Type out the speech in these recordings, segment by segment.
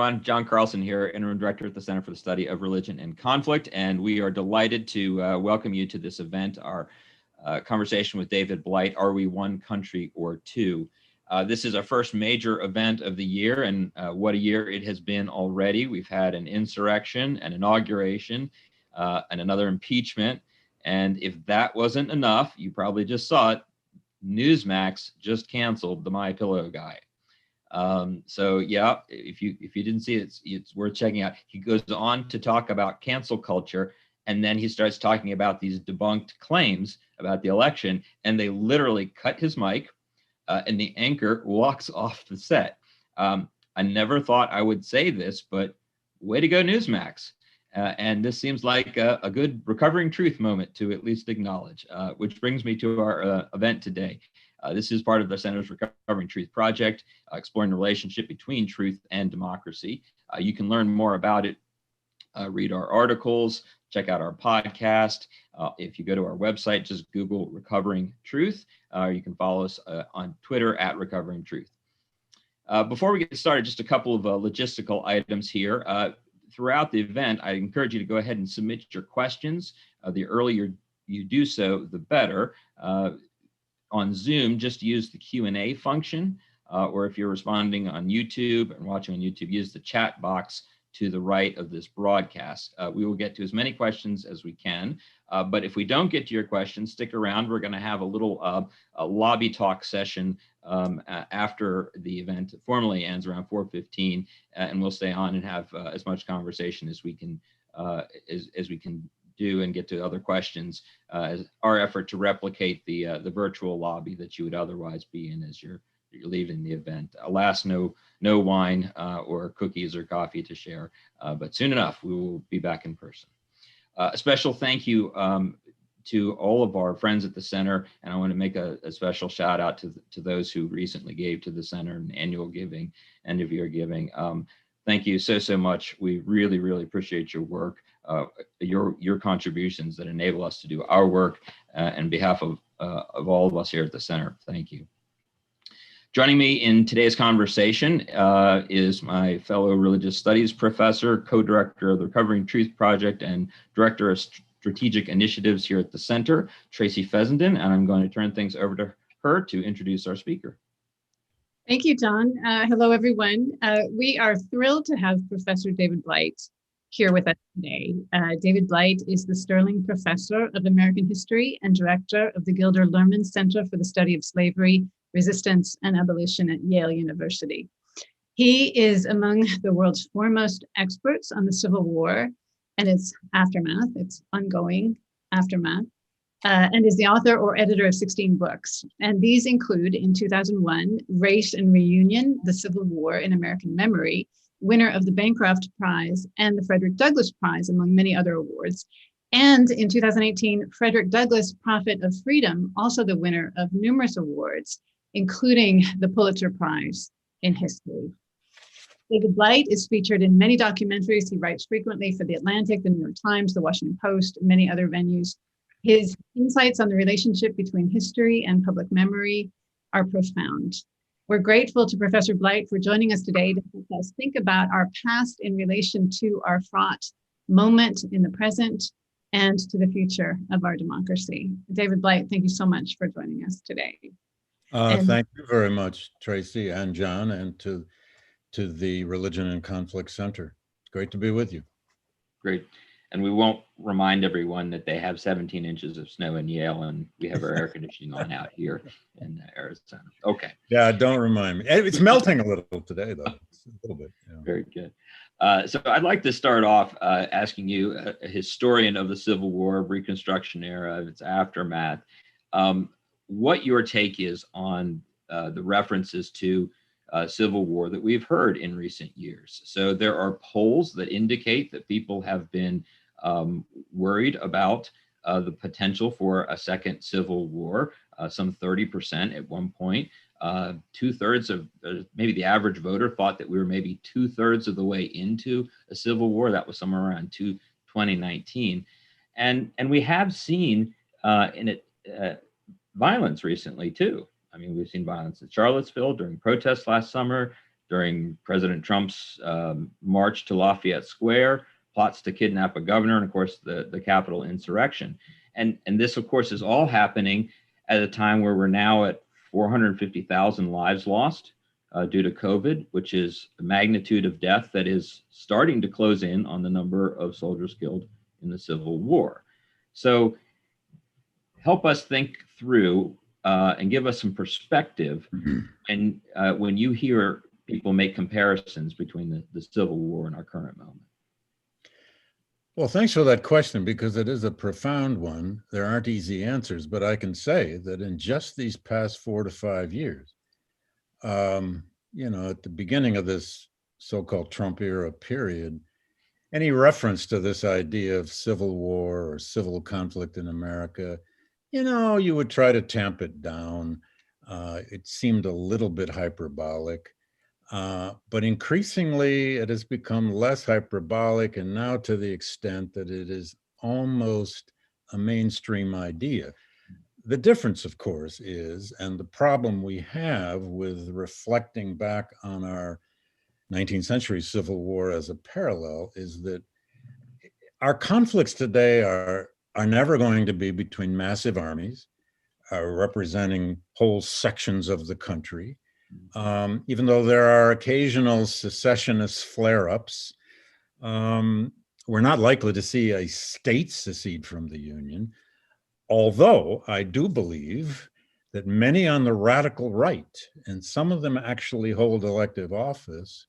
I'm John Carlson here, Interim Director at the Center for the Study of Religion and Conflict, and we are delighted to welcome you to this event, our conversation with David Blight, Are We One Country or Two? This is our first major event of the year, and what a year it has been already. We've had an insurrection, an inauguration, and another impeachment, and if that wasn't enough, you probably just saw it, Newsmax just canceled the My Pillow guy. So yeah, if you didn't see it, it's worth checking out. He goes on to talk about cancel culture, and then he starts talking about these debunked claims about the election, and they literally cut his mic, and the anchor walks off the set. I never thought I would say this, but way to go, Newsmax. And this seems like a good recovering truth moment to at least acknowledge, which brings me to our event today. This is part of the Center's Recovering Truth Project, exploring the relationship between truth and democracy. You can learn more about it, read our articles, check out our podcast. If you go to our website, just Google Recovering Truth, or you can follow us on Twitter at Recovering Truth. Before we get started, just a couple of logistical items here. Throughout the event, I encourage you to go ahead and submit your questions. The earlier you do so, the better. On Zoom, just use the Q&A function, or if you're responding on YouTube and watching on YouTube, use the chat box to the right of this broadcast. We will get to as many questions as we can, but if we don't get to your questions, stick around. We're going to have a little a lobby talk session after the event formally ends around 4:15, and we'll stay on and have as much conversation as we can as we can do and get to other questions as our effort to replicate the virtual lobby that you would otherwise be in as you're leaving the event. Alas, no wine or cookies or coffee to share, but soon enough we will be back in person. A special thank you to all of our friends at the center, and I want to make a special shout out to those who recently gave to the center in annual giving, end of year giving. Thank you so much. We really appreciate your work. Your contributions that enable us to do our work on behalf of all of us here at the center. Thank you. Joining me in today's conversation is my fellow religious studies professor, co-director of the Recovering Truth Project and director of strategic initiatives here at the center, Tracy Fessenden, and I'm going to turn things over to her to introduce our speaker. Thank you, John. Hello, everyone. We are thrilled to have Professor David Blight here with us today. David Blight is the Sterling Professor of American History and Director of the Gilder Lehrman Center for the Study of Slavery, Resistance, and Abolition at Yale University. He is among the world's foremost experts on the Civil War and its aftermath, its ongoing aftermath, and is the author or editor of 16 books. And these include, in 2001, Race and Reunion, The Civil War in American Memory, winner of the Bancroft Prize and the Frederick Douglass Prize, among many other awards. And in 2018, Frederick Douglass, Prophet of Freedom, also the winner of numerous awards, including the Pulitzer Prize in History. David Blight is featured in many documentaries. He writes frequently for The Atlantic, The New York Times, The Washington Post, and many other venues. His insights on the relationship between history and public memory are profound. We're grateful to Professor Blight for joining us today to help us think about our past in relation to our fraught moment in the present and to the future of our democracy. David Blight, thank you so much for joining us today. Thank you very much, Tracy and John, and to the Religion and Conflict Center. It's great to be with you. Great. And we won't remind everyone that they have 17 inches of snow in Yale, and we have our air conditioning on out here in Arizona. Okay. Yeah, don't remind me. It's melting a little today, though. It's a little bit. Yeah. Very good. So I'd like to start off asking you, a historian of the Civil War, Reconstruction era, its aftermath, what your take is on the references to Civil War that we've heard in recent years. So there are polls that indicate that people have been worried about the potential for a second Civil War, some 30% at one point. 2/3 of maybe the average voter thought that we were maybe 2/3 of the way into a Civil War. That was somewhere around 2019. And we have seen violence recently too. I mean, we've seen violence in Charlottesville during protests last summer. during President Trump's march to Lafayette Square, plots to kidnap a governor, and of course the Capitol insurrection. And this, of course, is all happening at a time where we're now at 450,000 lives lost due to COVID, which is a magnitude of death that is starting to close in on the number of soldiers killed in the Civil War. So help us think through and give us some perspective and when you hear people make comparisons between the Civil War and our current moment. Well, thanks for that question, because it is a profound one. There aren't easy answers, but I can say that in just these past 4 to 5 years, you know, at the beginning of this so-called Trump era period, any reference to this idea of civil war or civil conflict in America, you know, you would try to tamp it down. It seemed a little bit hyperbolic. But increasingly, it has become less hyperbolic, and now to the extent that it is almost a mainstream idea. The difference, of course, is, and the problem we have with reflecting back on our 19th century Civil War as a parallel, is that our conflicts today are never going to be between massive armies representing whole sections of the country. Even though there are occasional secessionist flare-ups, we're not likely to see a state secede from the Union, although I do believe that many on the radical right, and some of them actually hold elective office,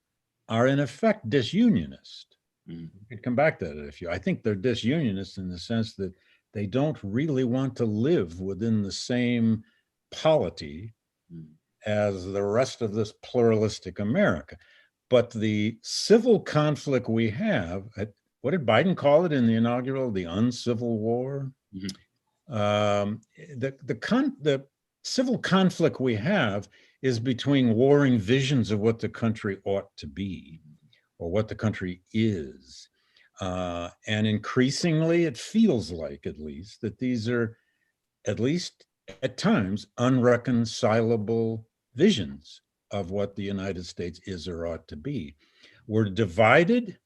are in effect disunionist. We could come back to that if you. I think they're disunionist in the sense that they don't really want to live within the same polity as the rest of this pluralistic America. But the civil conflict we have, what did Biden call it in the inaugural? The uncivil war? The civil conflict we have is between warring visions of what the country ought to be, or what the country is. And increasingly, it feels like, at least, that these are, at least at times, unreconcilable visions of what the United States is or ought to be. We're divided.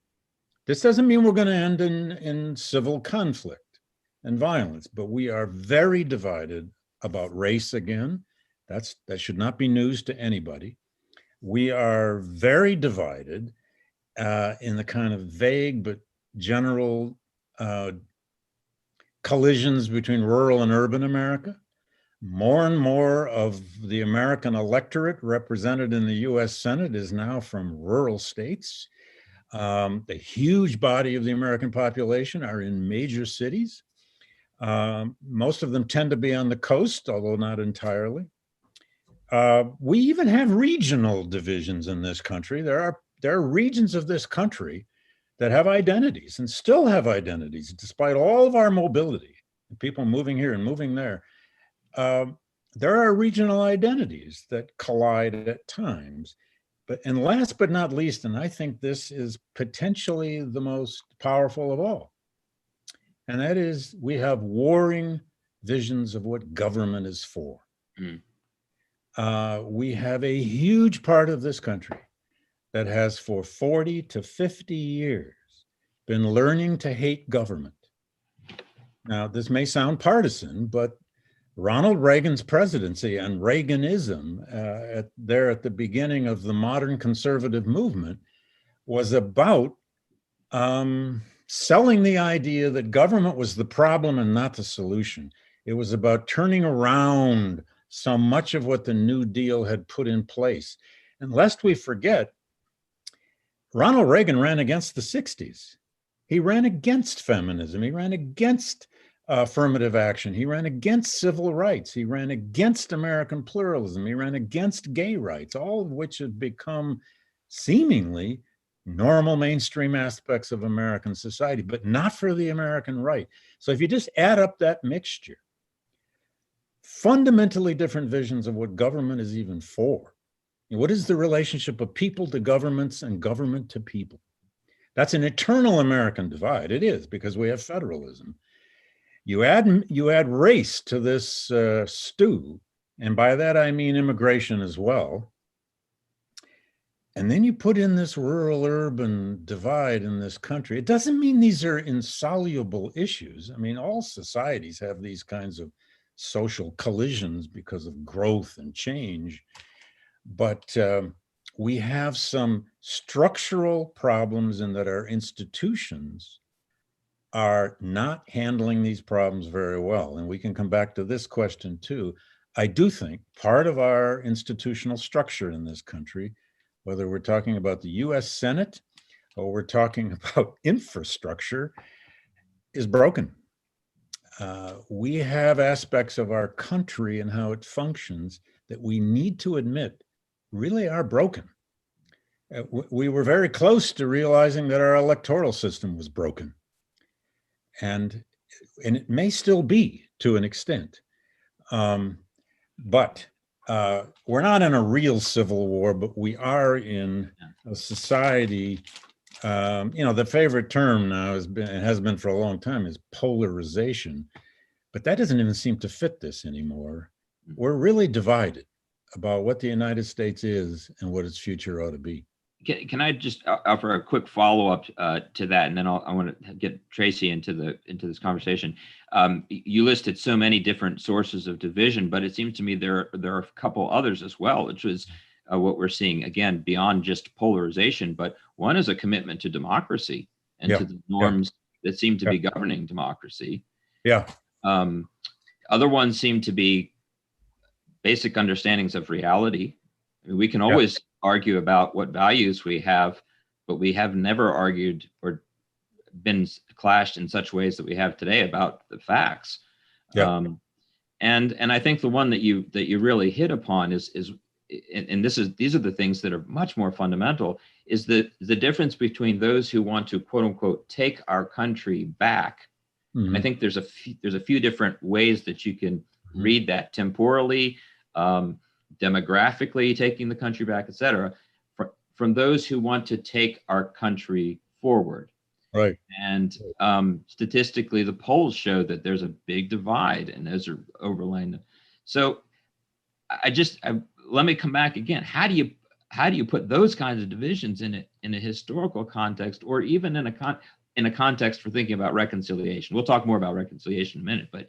This doesn't mean we're going to end in civil conflict and violence, but we are very divided about race again. That should not be news to anybody. We are very divided in the kind of vague but general collisions between rural and urban America. More and more of the American electorate represented in the US Senate is now from rural states. The huge body of the American population are in major cities. Most of them tend to be on the coast, although not entirely. We even have regional divisions in this country. There are regions of this country that have identities and still have identities, despite all of our mobility, people moving here and moving there. There are regional identities that collide at times. And last but not least, and I think this is potentially the most powerful of all, and that is we have warring visions of what government is for. We have a huge part of this country that has for 40 to 50 years been learning to hate government. Now, this may sound partisan, but Ronald Reagan's presidency and Reaganism at the beginning of the modern conservative movement was about selling the idea that government was the problem and not the solution. It was about turning around so much of what the New Deal had put in place. And lest we forget, Ronald Reagan ran against the 60s. He ran against feminism. He ran against affirmative action. He ran against civil rights. He ran against American pluralism. He ran against gay rights, all of which have become seemingly normal mainstream aspects of American society, but not for the American right. So if you just add up that mixture, fundamentally different visions of what government is even for. What is the relationship of people to governments and government to people? That's an eternal American divide. It is, because we have federalism. You add race to this stew, and by that I mean immigration as well. And then you put in this rural-urban divide in this country. It doesn't mean these are insoluble issues. I mean, all societies have these kinds of social collisions because of growth and change. But we have some structural problems in that our institutions are not handling these problems very well. And we can come back to this question too. I do think part of our institutional structure in this country, whether we're talking about the US Senate or we're talking about infrastructure, is broken. We have aspects of our country and how it functions that we need to admit really are broken. We were very close to realizing that our electoral system was broken. And it may still be to an extent. But we're not in a real civil war, but we are in a society. The favorite term now has been for a long time is polarization, but that doesn't even seem to fit this anymore. We're really divided about what the United States is and what its future ought to be. Can I just offer a quick follow-up to that, and then I want to get Tracy into this conversation. You listed so many different sources of division, but it seems to me there are a couple others as well, which is what we're seeing, again, beyond just polarization, but one is a commitment to democracy and to the norms that seem to be governing democracy. Yeah. Other ones seem to be basic understandings of reality. I mean, we can always argue about what values we have, but we have never argued or been clashed in such ways that we have today about the facts. And I think the one that you really hit upon is these are the things that are much more fundamental, is the difference between those who want to, quote unquote, take our country back. I think there's a few different ways that you can read that: temporally, demographically, taking the country back, et cetera, from those who want to take our country forward. Right. And statistically, the polls show that there's a big divide, and those are overlaying. So let me come back again. How do you put those kinds of divisions in a historical context, or even in a context for thinking about reconciliation? We'll talk more about reconciliation in a minute, but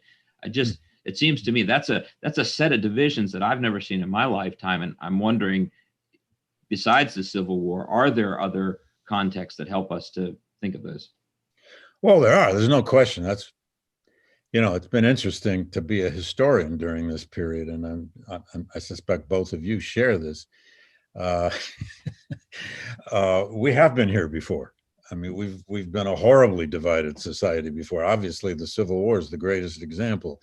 it seems to me that's a set of divisions that I've never seen in my lifetime. And I'm wondering, besides the Civil War, are there other contexts that help us to think of those? Well, there are. There's no question. That's, it's been interesting to be a historian during this period, and I suspect both of you share this. We have been here before. I mean, we've been a horribly divided society before. Obviously, the Civil War is the greatest example.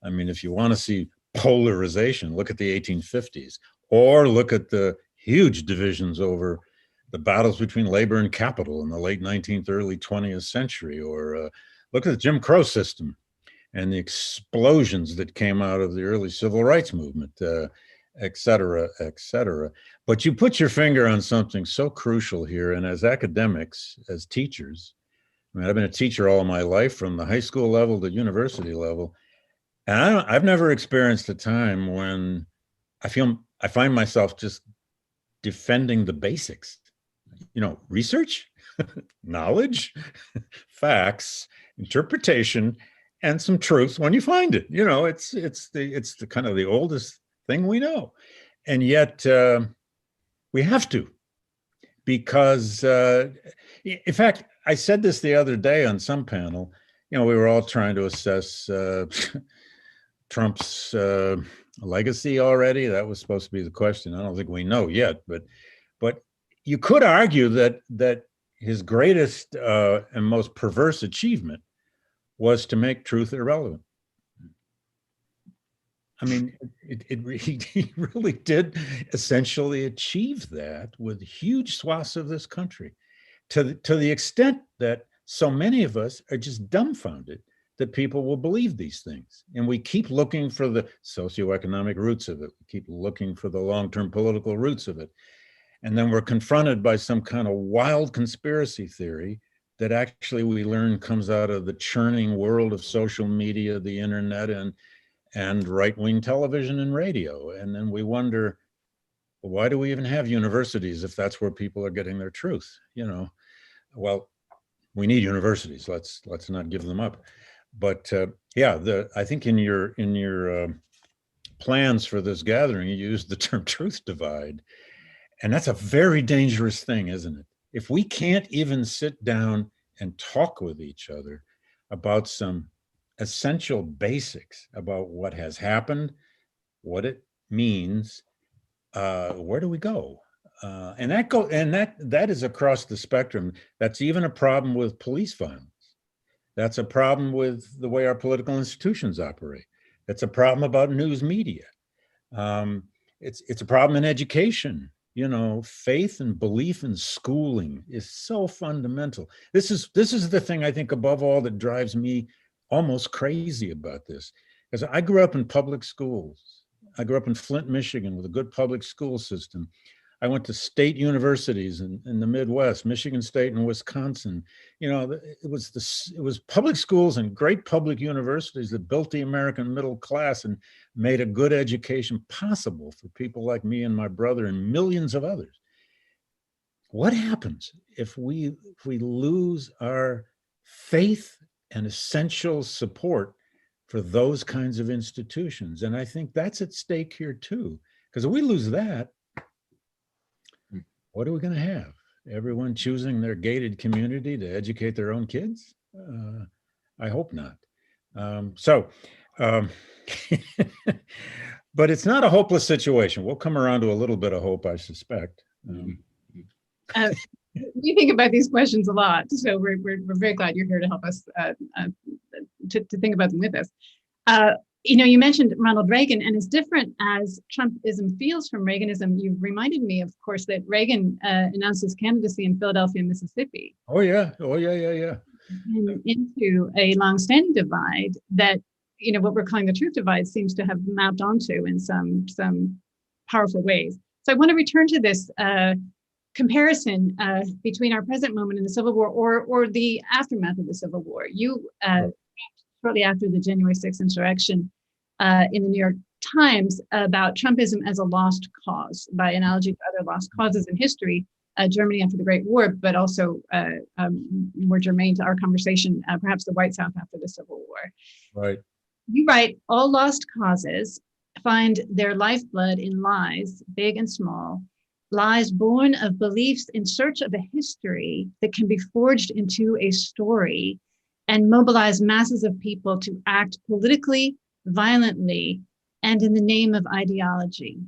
I mean, if you want to see polarization, look at the 1850s, or look at the huge divisions over the battles between labor and capital in the late 19th, early 20th century, or look at the Jim Crow system and the explosions that came out of the early civil rights movement, et cetera, et cetera. But you put your finger on something so crucial here. And as academics, as teachers, I mean, I've been a teacher all my life, from the high school level to university level. And I've never experienced a time when I find myself just defending the basics, research, knowledge, facts, interpretation, and some truth when you find it. It's the kind of the oldest thing we know. And yet we have to, because in fact, I said this the other day on some panel. We were all trying to assess Trump's legacy already. That was supposed to be the question. I don't think we know yet, but you could argue that his greatest and most perverse achievement was to make truth irrelevant. I mean, he really did essentially achieve that with huge swaths of this country, to the extent that so many of us are just dumbfounded that people will believe these things. And we keep looking for the socioeconomic roots of it. We keep looking for the long-term political roots of it. And then we're confronted by some kind of wild conspiracy theory that actually we learn comes out of the churning world of social media, the internet, and right-wing television and radio. And then we wonder, Well, why do we even have universities if that's where people are getting their truth? Well, we need universities. Let's not give them up. But yeah, I think in your plans for this gathering, you used the term truth divide. And that's a very dangerous thing, isn't it? If we can't even sit down and talk with each other about some essential basics about what has happened, what it means, where do we go? And that is across the spectrum. That's even a problem with police violence. That's a problem with the way our political institutions operate. It's a problem about news media. It's a problem in education. Faith and belief in schooling is so fundamental. This is the thing I think above all that drives me almost crazy about this. Because I grew up in public schools. I grew up in Flint, Michigan, with a good public school system. I went to state universities in the Midwest, Michigan State and Wisconsin. It was public schools and great public universities that built the American middle class and made a good education possible for people like me and my brother and millions of others. What happens if we lose our faith and essential support for those kinds of institutions? And I think that's at stake here too, because if we lose that, what are we going to have? Everyone choosing their gated community to educate their own kids? I hope not. But it's not a hopeless situation. We'll come around to a little bit of hope, I suspect. We think about these questions a lot, so we're very glad you're here to help us to think about them with us. You mentioned Ronald Reagan, and as different as Trumpism feels from Reaganism, you reminded me, of course, that Reagan announced his candidacy in Philadelphia, Mississippi. Oh yeah. And into a longstanding divide that, what we're calling the truth divide seems to have mapped onto in some powerful ways. So I want to return to this comparison between our present moment in the Civil War or the aftermath of the Civil War. You shortly after the January 6th insurrection in the New York Times about Trumpism as a lost cause, by analogy to other lost causes in history, Germany after the Great War, but also more germane to our conversation, perhaps the White South after the Civil War. Right. You write, all lost causes find their lifeblood in lies, big and small, lies born of beliefs in search of a history that can be forged into a story and mobilize masses of people to act politically, violently, and in the name of ideology.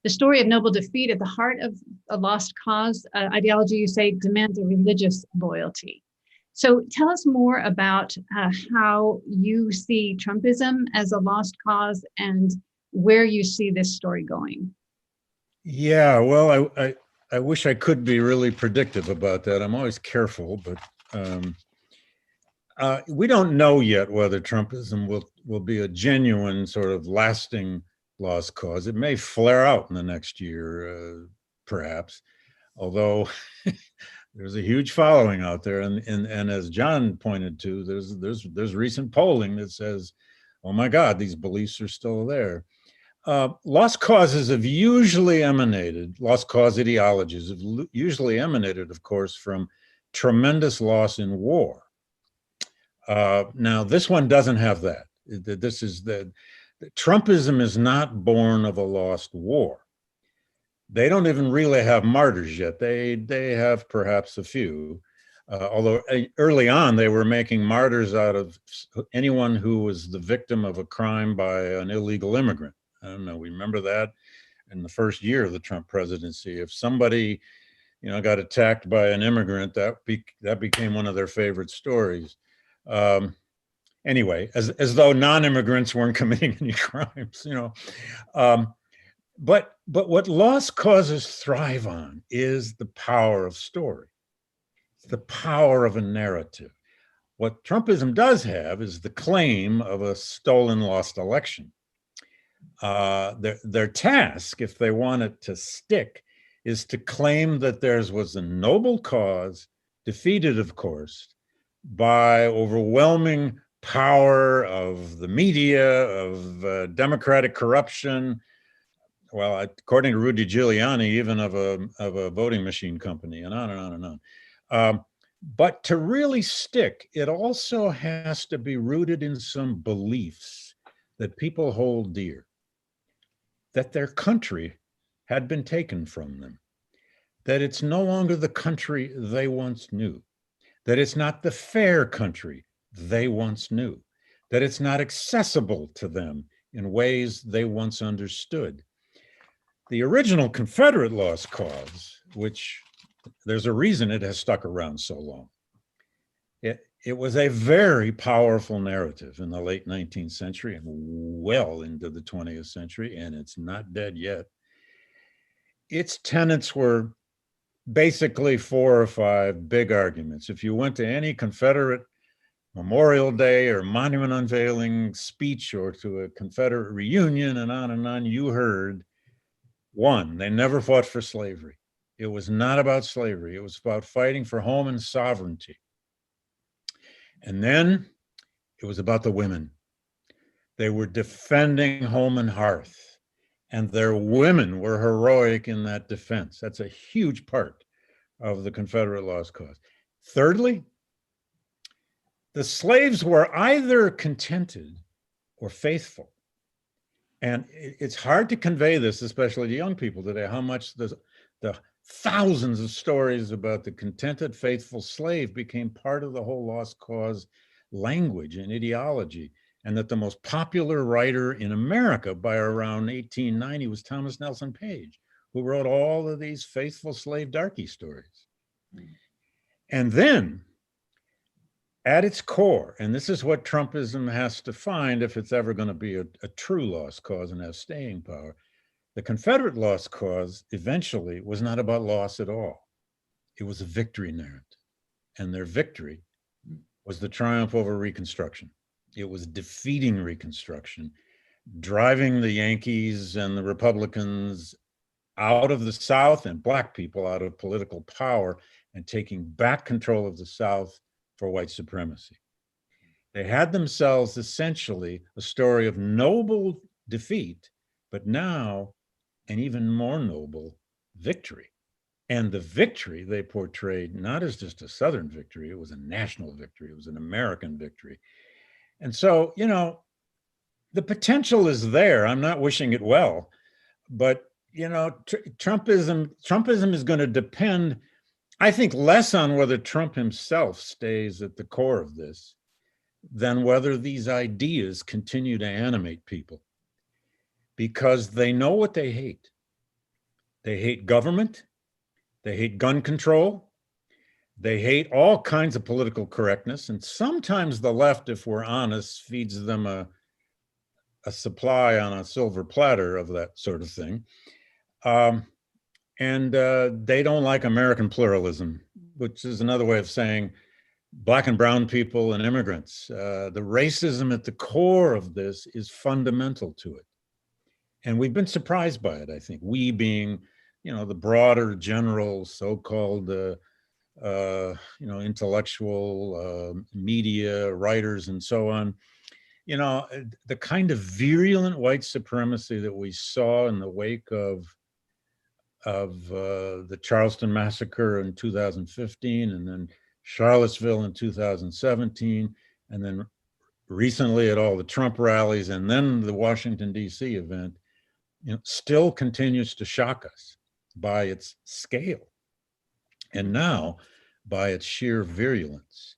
The story of noble defeat at the heart of a lost cause ideology, you say, demands a religious loyalty. So tell us more about how you see Trumpism as a lost cause and where you see this story going. Yeah, well, I wish I could be really predictive about that. I'm always careful, but we don't know yet whether Trumpism will be a genuine sort of lasting lost cause. It may flare out in the next year, perhaps, although there's a huge following out there. And as John pointed to, there's recent polling that says, oh my God, these beliefs are still there. Lost causes have usually emanated, lost cause ideologies have usually emanated, of course, from tremendous loss in war. Now, this one doesn't have that. Trumpism is not born of a lost war. They don't even really have martyrs yet. They have perhaps a few, although early on they were making martyrs out of anyone who was the victim of a crime by an illegal immigrant. I don't know, we remember that in the first year of the Trump presidency. If somebody, got attacked by an immigrant, that became one of their favorite stories. Anyway, as though non-immigrants weren't committing any crimes, But what lost causes thrive on is the power of story, the power of a narrative. What Trumpism does have is the claim of a stolen, lost election. Their task, if they want it to stick, is to claim that theirs was a noble cause, defeated, of course, by overwhelming power of the media, of democratic corruption, well, according to Rudy Giuliani, even of a voting machine company, and on and on and on. But to really stick, it also has to be rooted in some beliefs that people hold dear, that their country had been taken from them, that it's no longer the country they once knew, that it's not the fair country they once knew, that it's not accessible to them in ways they once understood. The original Confederate Lost Cause, which there's a reason it has stuck around so long. It was a very powerful narrative in the late 19th century and well into the 20th century, and it's not dead yet. Its tenets were basically 4 or 5 big arguments. If you went to any Confederate Memorial Day or monument unveiling speech or to a Confederate reunion and on, you heard, 1, they never fought for slavery. It was not about slavery. It was about fighting for home and sovereignty. And then it was about the women. They were defending home and hearth, and their women were heroic in that defense. That's a huge part of the Confederate Lost Cause. Thirdly, the slaves were either contented or faithful. And it's hard to convey this, especially to young people today, how much the thousands of stories about the contented, faithful slave became part of the whole lost cause language and ideology, and that the most popular writer in America by around 1890 was Thomas Nelson Page, who wrote all of these faithful slave darky stories. And then, at its core, and this is what Trumpism has to find if it's ever going to be a true lost cause and have staying power, the Confederate lost cause eventually was not about loss at all. It was a victory narrative. And their victory was the triumph over Reconstruction. It was defeating Reconstruction, driving the Yankees and the Republicans out of the South and Black people out of political power and taking back control of the South for white supremacy. They had themselves essentially a story of noble defeat, but now an even more noble victory. And the victory they portrayed not as just a Southern victory, it was a national victory, it was an American victory. And so, you know, the potential is there. I'm not wishing it well, but, you know, Trumpism is going to depend, I think, less on whether Trump himself stays at the core of this than whether these ideas continue to animate people, because they know what they hate. They hate government, they hate gun control, they hate all kinds of political correctness, and sometimes the left, if we're honest, feeds them a supply on a silver platter of that sort of thing. And they don't like American pluralism, which is another way of saying Black and brown people and immigrants. The racism at the core of this is fundamental to it. And we've been surprised by it, I think. We being, you know, the broader general so-called, intellectual media, writers, and so on. You know, the kind of virulent white supremacy that we saw in the wake of the Charleston massacre in 2015, and then Charlottesville in 2017, and then recently at all the Trump rallies, and then the Washington, D.C. event, you know, still continues to shock us by its scale, and now by its sheer virulence.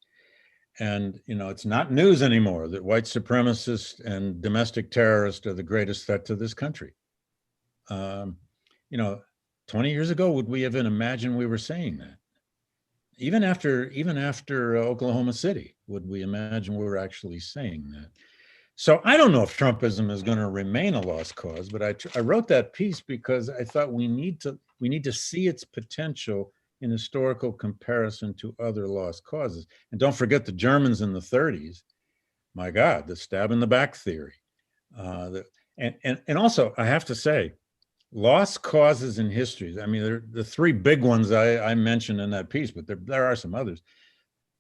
And, you know, it's not news anymore that white supremacists and domestic terrorists are the greatest threat to this country. 20 years ago, would we have imagined we were saying that? Even after Oklahoma City, would we imagine we were actually saying that? So I don't know if Trumpism is going to remain a lost cause, but I wrote that piece because I thought we need to see its potential in historical comparison to other lost causes. And don't forget the Germans in the 30s. My God, the stab in the back theory. And also, I have to say, lost causes in history. I mean, the 3 big ones I mentioned in that piece, but there are some others.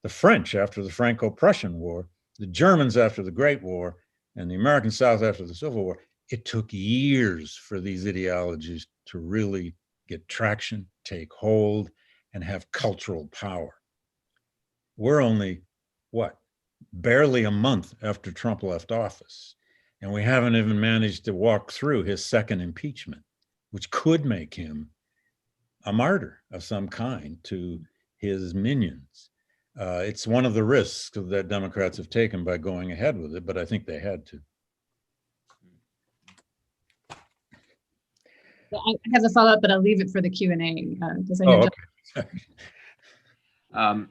The French after the Franco-Prussian War, the Germans after the Great War, and the American South after the Civil War. it took years for these ideologies to really get traction, take hold, and have cultural power. We're only, what, barely a month after Trump left office, and we haven't even managed to walk through his second impeachment, which could make him a martyr of some kind to his minions. It's one of the risks that Democrats have taken by going ahead with it, but I think they had to. I have a follow-up, but I'll leave it for the Q&A because I know. Okay.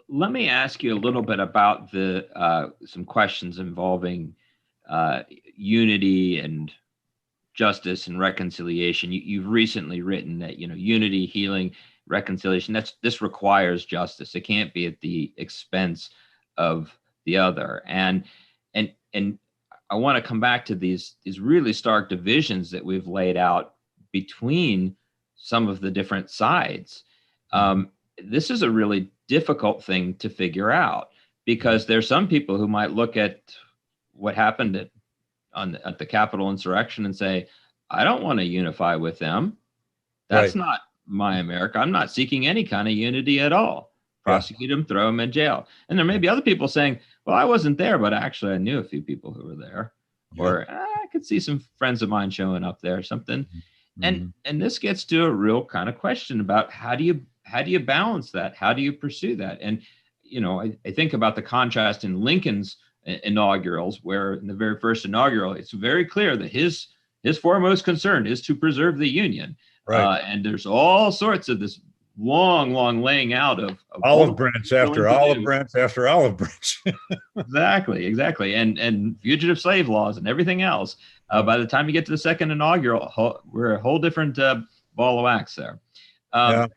Let me ask you a little bit about the some questions involving unity and justice and reconciliation. You've recently written that, you know, unity, healing, reconciliation, this requires justice. It can't be at the expense of the other. And I want to come back to these really stark divisions that we've laid out between some of the different sides. This is a really difficult thing to figure out, because there's some people who might look at what happened at the Capitol insurrection and say, I don't want to unify with them. That's Right. not my America. I'm not seeking any kind of unity at all. Prosecute them, throw them in jail. And there may be other people saying, well, I wasn't there, but actually I knew a few people who were there. Yeah. Or I could see some friends of mine showing up there or something. Mhm. And this gets to a real kind of question about how do you balance that? How do you pursue that? And, you know, I think about the contrast in Lincoln's inaugurals, where in the very first inaugural, it's very clear that his foremost concern is to preserve the Union. Right. And there's all sorts of this long laying out of Olive branch after olive branch after olive branch. Exactly. And fugitive slave laws and everything else. By the time you get to the second inaugural, we're a whole different ball of wax there. Yeah.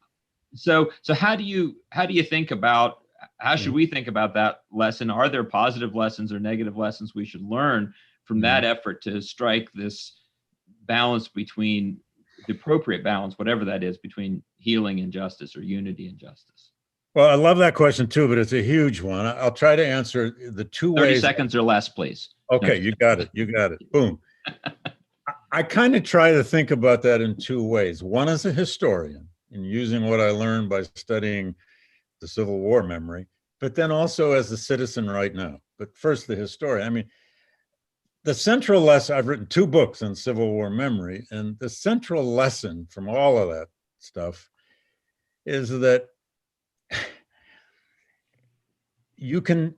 So how do you think about, how should we think about that lesson? Are there positive lessons or negative lessons we should learn from that effort to strike this balance between the appropriate balance, whatever that is, between healing and justice, or unity and justice? Well, I love that question too, but it's a huge one. I'll try to answer the two 30 ways. seconds or less, please. Okay, you got it. Boom. I kind of try to think about that in two ways. One as a historian, and using what I learned by studying the Civil War memory, but then also as a citizen right now. But first, the historian. I mean, the central lesson, I've written 2 books on Civil War memory, and the central lesson from all of that stuff is that you can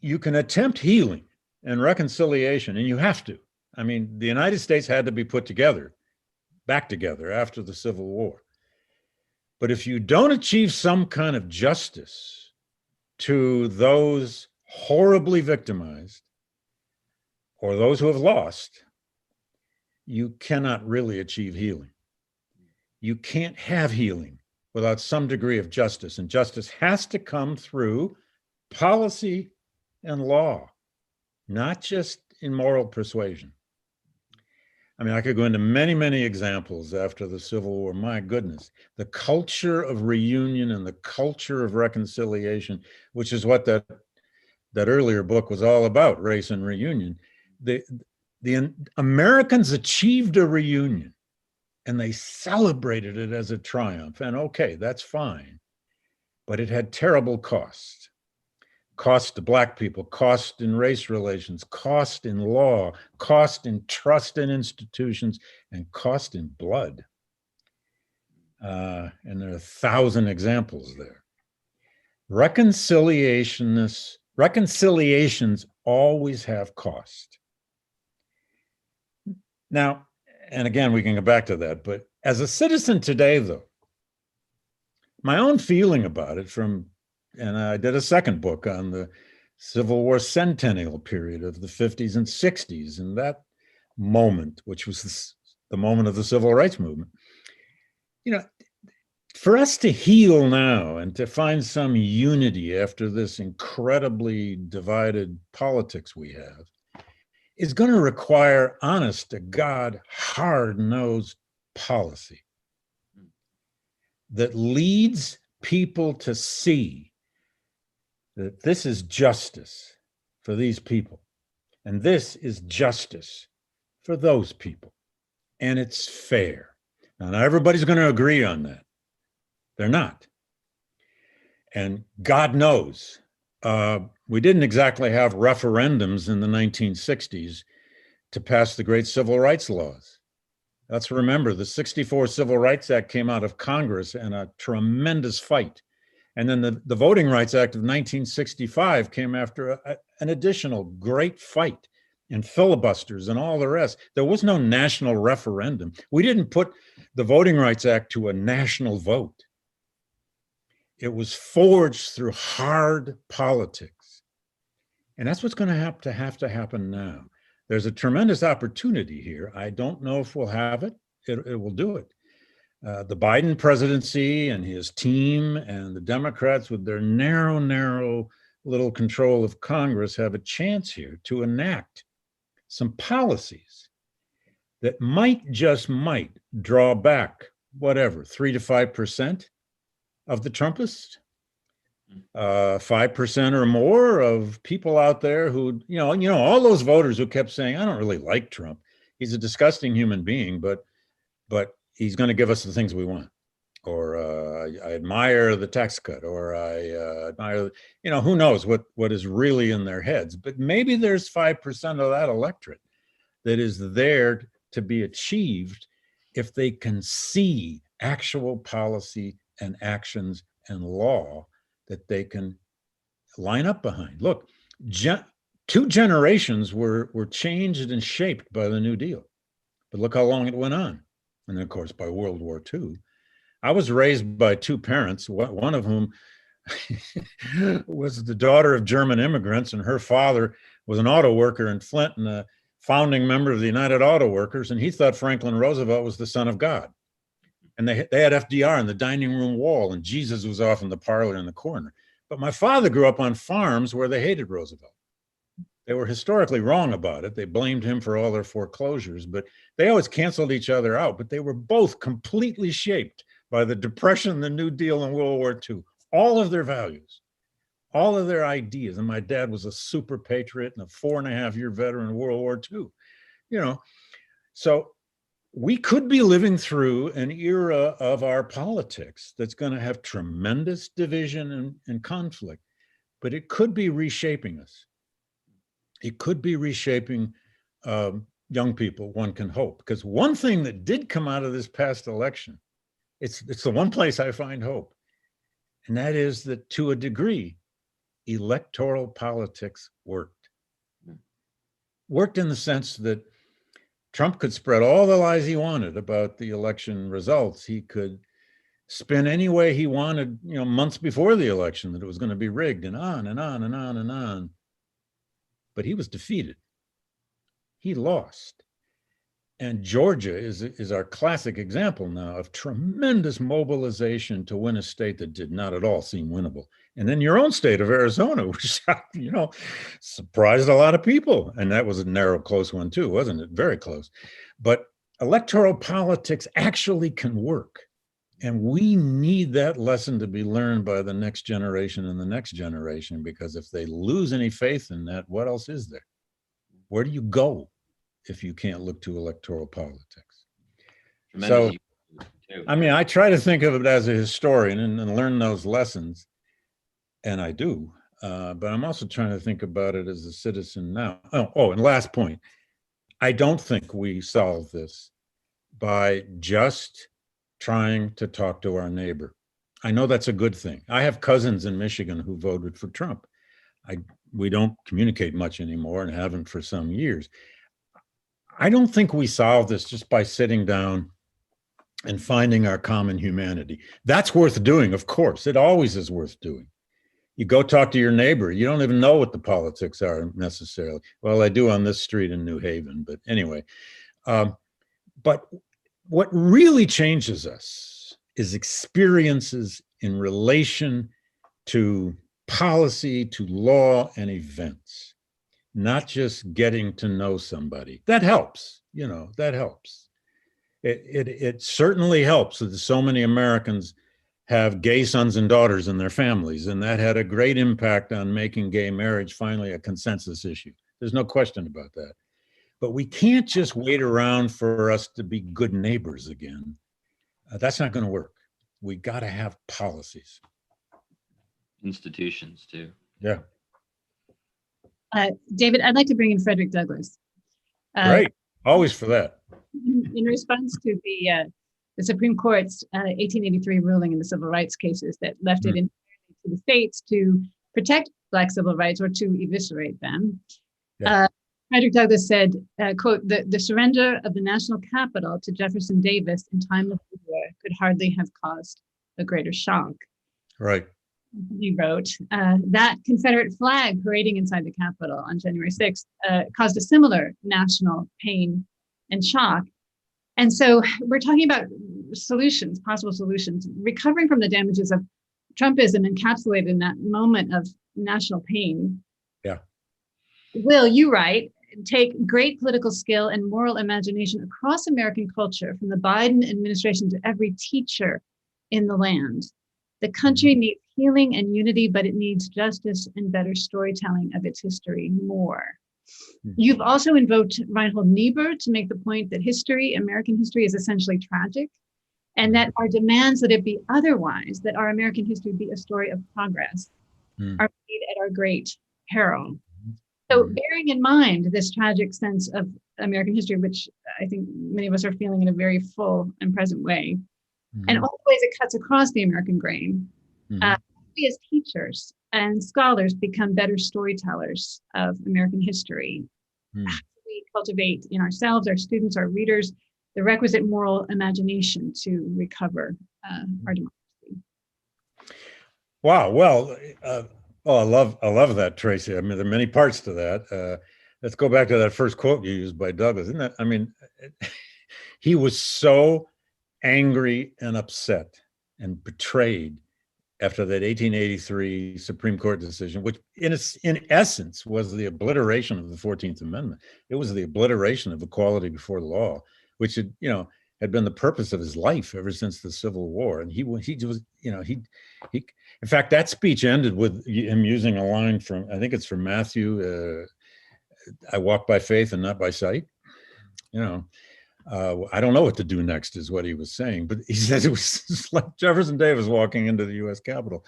attempt healing and reconciliation, and you have to. I mean, the United States had to be put together, back together after the Civil War. But if you don't achieve some kind of justice to those horribly victimized or those who have lost, you cannot really achieve healing. You can't have healing without some degree of justice, and justice has to come through policy and law, not just in moral persuasion. I mean, I could go into many examples after the Civil War. My goodness, the culture of reunion and the culture of reconciliation, which is what that earlier book was all about, Race and Reunion. The Americans achieved a reunion and they celebrated it as a triumph. And okay, that's fine, but it had terrible costs. Cost to Black people, cost in race relations, cost in law, cost in trust in institutions, and cost in blood. And there are 1,000 examples there. Reconciliations always have cost. Now, and again, we can go back to that, but as a citizen today, though, my own feeling about it and I did a second book on the Civil War centennial period of the 50s and 60s, and that moment, which was the moment of the Civil Rights Movement. You know, for us to heal now and to find some unity after this incredibly divided politics we have is going to require, honest to God, hard-nosed policy that leads people to see that this is justice for these people, and this is justice for those people. And it's fair. Now, not everybody's going to agree on that. They're not. And God knows, we didn't exactly have referendums in the 1960s to pass the great civil rights laws. Let's remember, the 64 Civil Rights Act came out of Congress and a tremendous fight. And then the Voting Rights Act of 1965 came after an additional great fight and filibusters and all the rest. There was no national referendum. We didn't put the Voting Rights Act to a national vote. It was forged through hard politics. And that's what's going to have to happen now. There's a tremendous opportunity here. I don't know if we'll have it. It will do it. The Biden presidency and his team and the Democrats with their narrow little control of Congress have a chance here to enact some policies that just might draw back, whatever, 3 to 5% of the Trumpists, 5% or more of people out there who, all those voters who kept saying, I don't really like Trump. He's a disgusting human being, but he's going to give us the things we want. Or I admire the tax cut, or I admire, who knows what is really in their heads. But maybe there's 5% of that electorate that is there to be achieved if they can see actual policy and actions and law that they can line up behind. Look, 2 generations were changed and shaped by the New Deal. But look how long it went on. And then, of course, by World War II. I was raised by 2 parents, one of whom was the daughter of German immigrants, and her father was an auto worker in Flint and a founding member of the United Auto Workers, and he thought Franklin Roosevelt was the son of God. And they had FDR on the dining room wall, and Jesus was off in the parlor in the corner. But my father grew up on farms where they hated Roosevelt. They were historically wrong about it. They blamed him for all their foreclosures, but they always canceled each other out. But they were both completely shaped by the Depression, the New Deal, and World War II. All of their values, all of their ideas. And my dad was a super patriot and a 4.5-year veteran of World War II. So we could be living through an era of our politics that's going to have tremendous division and conflict, but it could be reshaping us. It could be reshaping young people, one can hope. Because one thing that did come out of this past election, it's the one place I find hope, and that is that to a degree, electoral politics worked. Worked in the sense that Trump could spread all the lies he wanted about the election results. He could spin any way he wanted, months before the election, that it was going to be rigged, and on and on and on and on. But he was defeated. He lost. And Georgia is our classic example now of tremendous mobilization to win a state that did not at all seem winnable. And then your own state of Arizona, which, surprised a lot of people. And that was a narrow, close one too, wasn't it? Very close. But electoral politics actually can work. And we need that lesson to be learned by the next generation and the next generation, because if they lose any faith in that, what else is there? Where do you go if you can't look to electoral politics? So, I try to think of it as a historian and learn those lessons, and I do, but I'm also trying to think about it as a citizen now. And last point, I don't think we solve this by just trying to talk to our neighbor. I know that's a good thing. I have cousins in Michigan who voted for Trump. We don't communicate much anymore and haven't for some years. I don't think we solve this just by sitting down and finding our common humanity. That's worth doing, of course. It always is worth doing. You go talk to your neighbor. You don't even know what the politics are necessarily. Well, I do on this street in New Haven, but anyway. But what really changes us is experiences in relation to policy, to law, and events, not just getting to know somebody. That helps, that helps. It certainly helps that so many Americans have gay sons and daughters in their families, and that had a great impact on making gay marriage finally a consensus issue. There's no question about that. but we can't just wait around for us to be good neighbors again. That's not going to work. We got to have policies. Institutions too. Yeah. David, I'd like to bring in Frederick Douglass. Great. Always for that. In response to the Supreme Court's 1883 ruling in the civil rights cases that left it entirely to the states to protect Black civil rights or to eviscerate them. Yeah. Frederick Douglass said, quote, the surrender of the national capital to Jefferson Davis in time of war could hardly have caused a greater shock. Right. He wrote, that Confederate flag parading inside the Capitol on January 6th caused a similar national pain and shock. And so we're talking about solutions, possible solutions, recovering from the damages of Trumpism encapsulated in that moment of national pain. Yeah. Will, you write, take great political skill and moral imagination across American culture, from the Biden administration to every teacher in the land. The country needs healing and unity, but it needs justice and better storytelling of its history more. You've also invoked Reinhold Niebuhr to make the point that history, American history, is essentially tragic, and that our demands that it be otherwise, that our American history be a story of progress, are made at our great peril. So bearing in mind this tragic sense of American history, which I think many of us are feeling in a very full and present way, and all the ways it cuts across the American grain, we as teachers and scholars become better storytellers of American history. How do we cultivate in ourselves, our students, our readers, the requisite moral imagination to recover our democracy? Wow. Well, I love that, Tracy. I mean, there are many parts to that. Let's go back to that first quote you used by Douglass. Isn't that, I mean, he was so angry and upset and betrayed after that 1883 Supreme Court decision, which in essence was the obliteration of the 14th Amendment. It was the obliteration of equality before the law, which had been the purpose of his life ever since the Civil War. And he in fact, that speech ended with him using a line from, I think it's from Matthew, I walk by faith and not by sight. I don't know what to do next is what he was saying, but he said it was like Jefferson Davis walking into the US Capitol.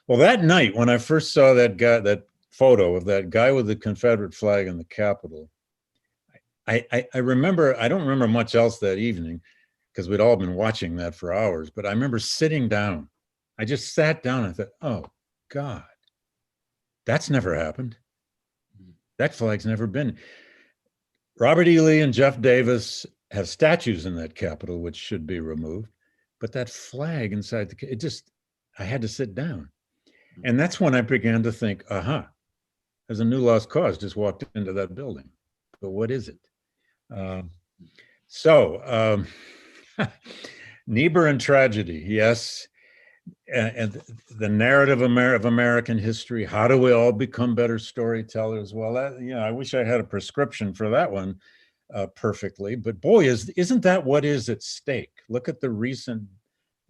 Well, that night when I first saw that photo of that guy with the Confederate flag in the Capitol, I remember, I don't remember much else that evening because we'd all been watching that for hours, but I remember sitting down. I just sat down and thought, oh God, that's never happened. That flag's never been. Robert E. Lee and Jeff Davis have statues in that Capitol, which should be removed, but that flag inside I had to sit down. And that's when I began to think, there's a new lost cause just walked into that building, but what is it? Niebuhr and tragedy, yes. And the narrative of American history, how do we all become better storytellers? Well, I wish I had a prescription for that one perfectly, but boy, isn't that what is at stake? Look at the recent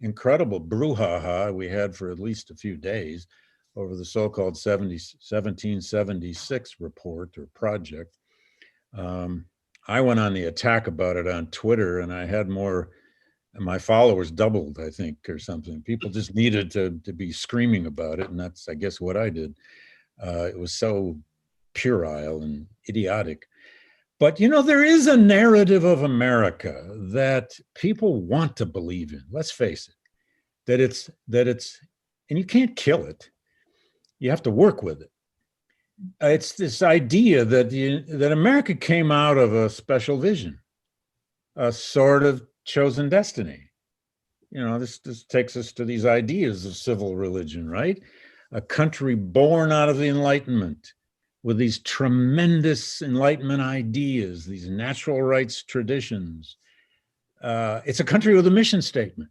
incredible brouhaha we had for at least a few days over the so-called 1776 report or project. I went on the attack about it on Twitter, and I had my followers doubled, I think, or something. People just needed to be screaming about it, and that's, I guess, what I did. It was so puerile and idiotic. But, there is a narrative of America that people want to believe in. Let's face it, that it's, and you can't kill it. You have to work with it. It's this idea that America came out of a special vision, a sort of chosen destiny. This takes us to these ideas of civil religion, right? A country born out of the Enlightenment with these tremendous Enlightenment ideas, these natural rights traditions. It's a country with a mission statement.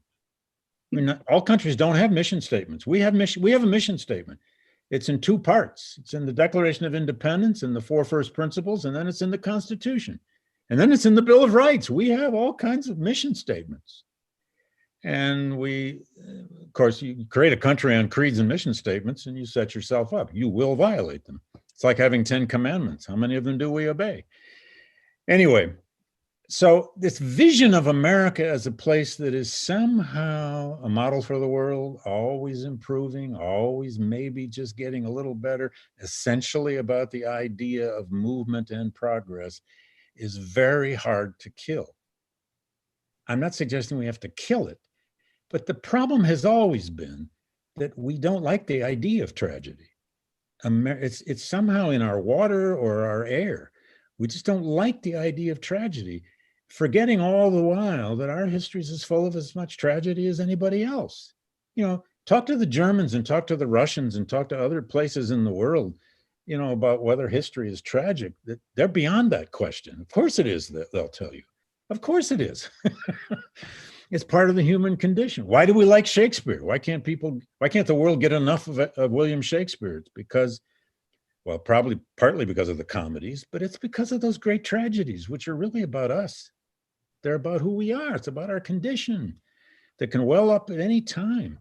I mean, all countries don't have mission statements. We have a mission statement. It's in two parts. It's in the Declaration of Independence and the four first principles, and then it's in the Constitution. And then it's in the Bill of Rights. We have all kinds of mission statements. And of course, you create a country on creeds and mission statements and you set yourself up. You will violate them. It's like having 10 commandments. How many of them do we obey? Anyway, so this vision of America as a place that is somehow a model for the world, always improving, always maybe just getting a little better, essentially about the idea of movement and progress, is very hard to kill. I'm not suggesting we have to kill it, but the problem has always been that we don't like the idea of tragedy. It's somehow in our water or our air. We just don't like the idea of tragedy, forgetting all the while that our history is as full of as much tragedy as anybody else. You know, talk to the Germans and talk to the Russians and talk to other places in the world, you know, about whether history is tragic. They're beyond that question. Of course it is, they'll tell you. Of course it is. It's part of the human condition. Why do we like Shakespeare? Why can't the world get enough of William Shakespeare? It's because, well, probably partly because of the comedies, but it's because of those great tragedies, which are really about us. They're about who we are. It's about our condition that can well up at any time.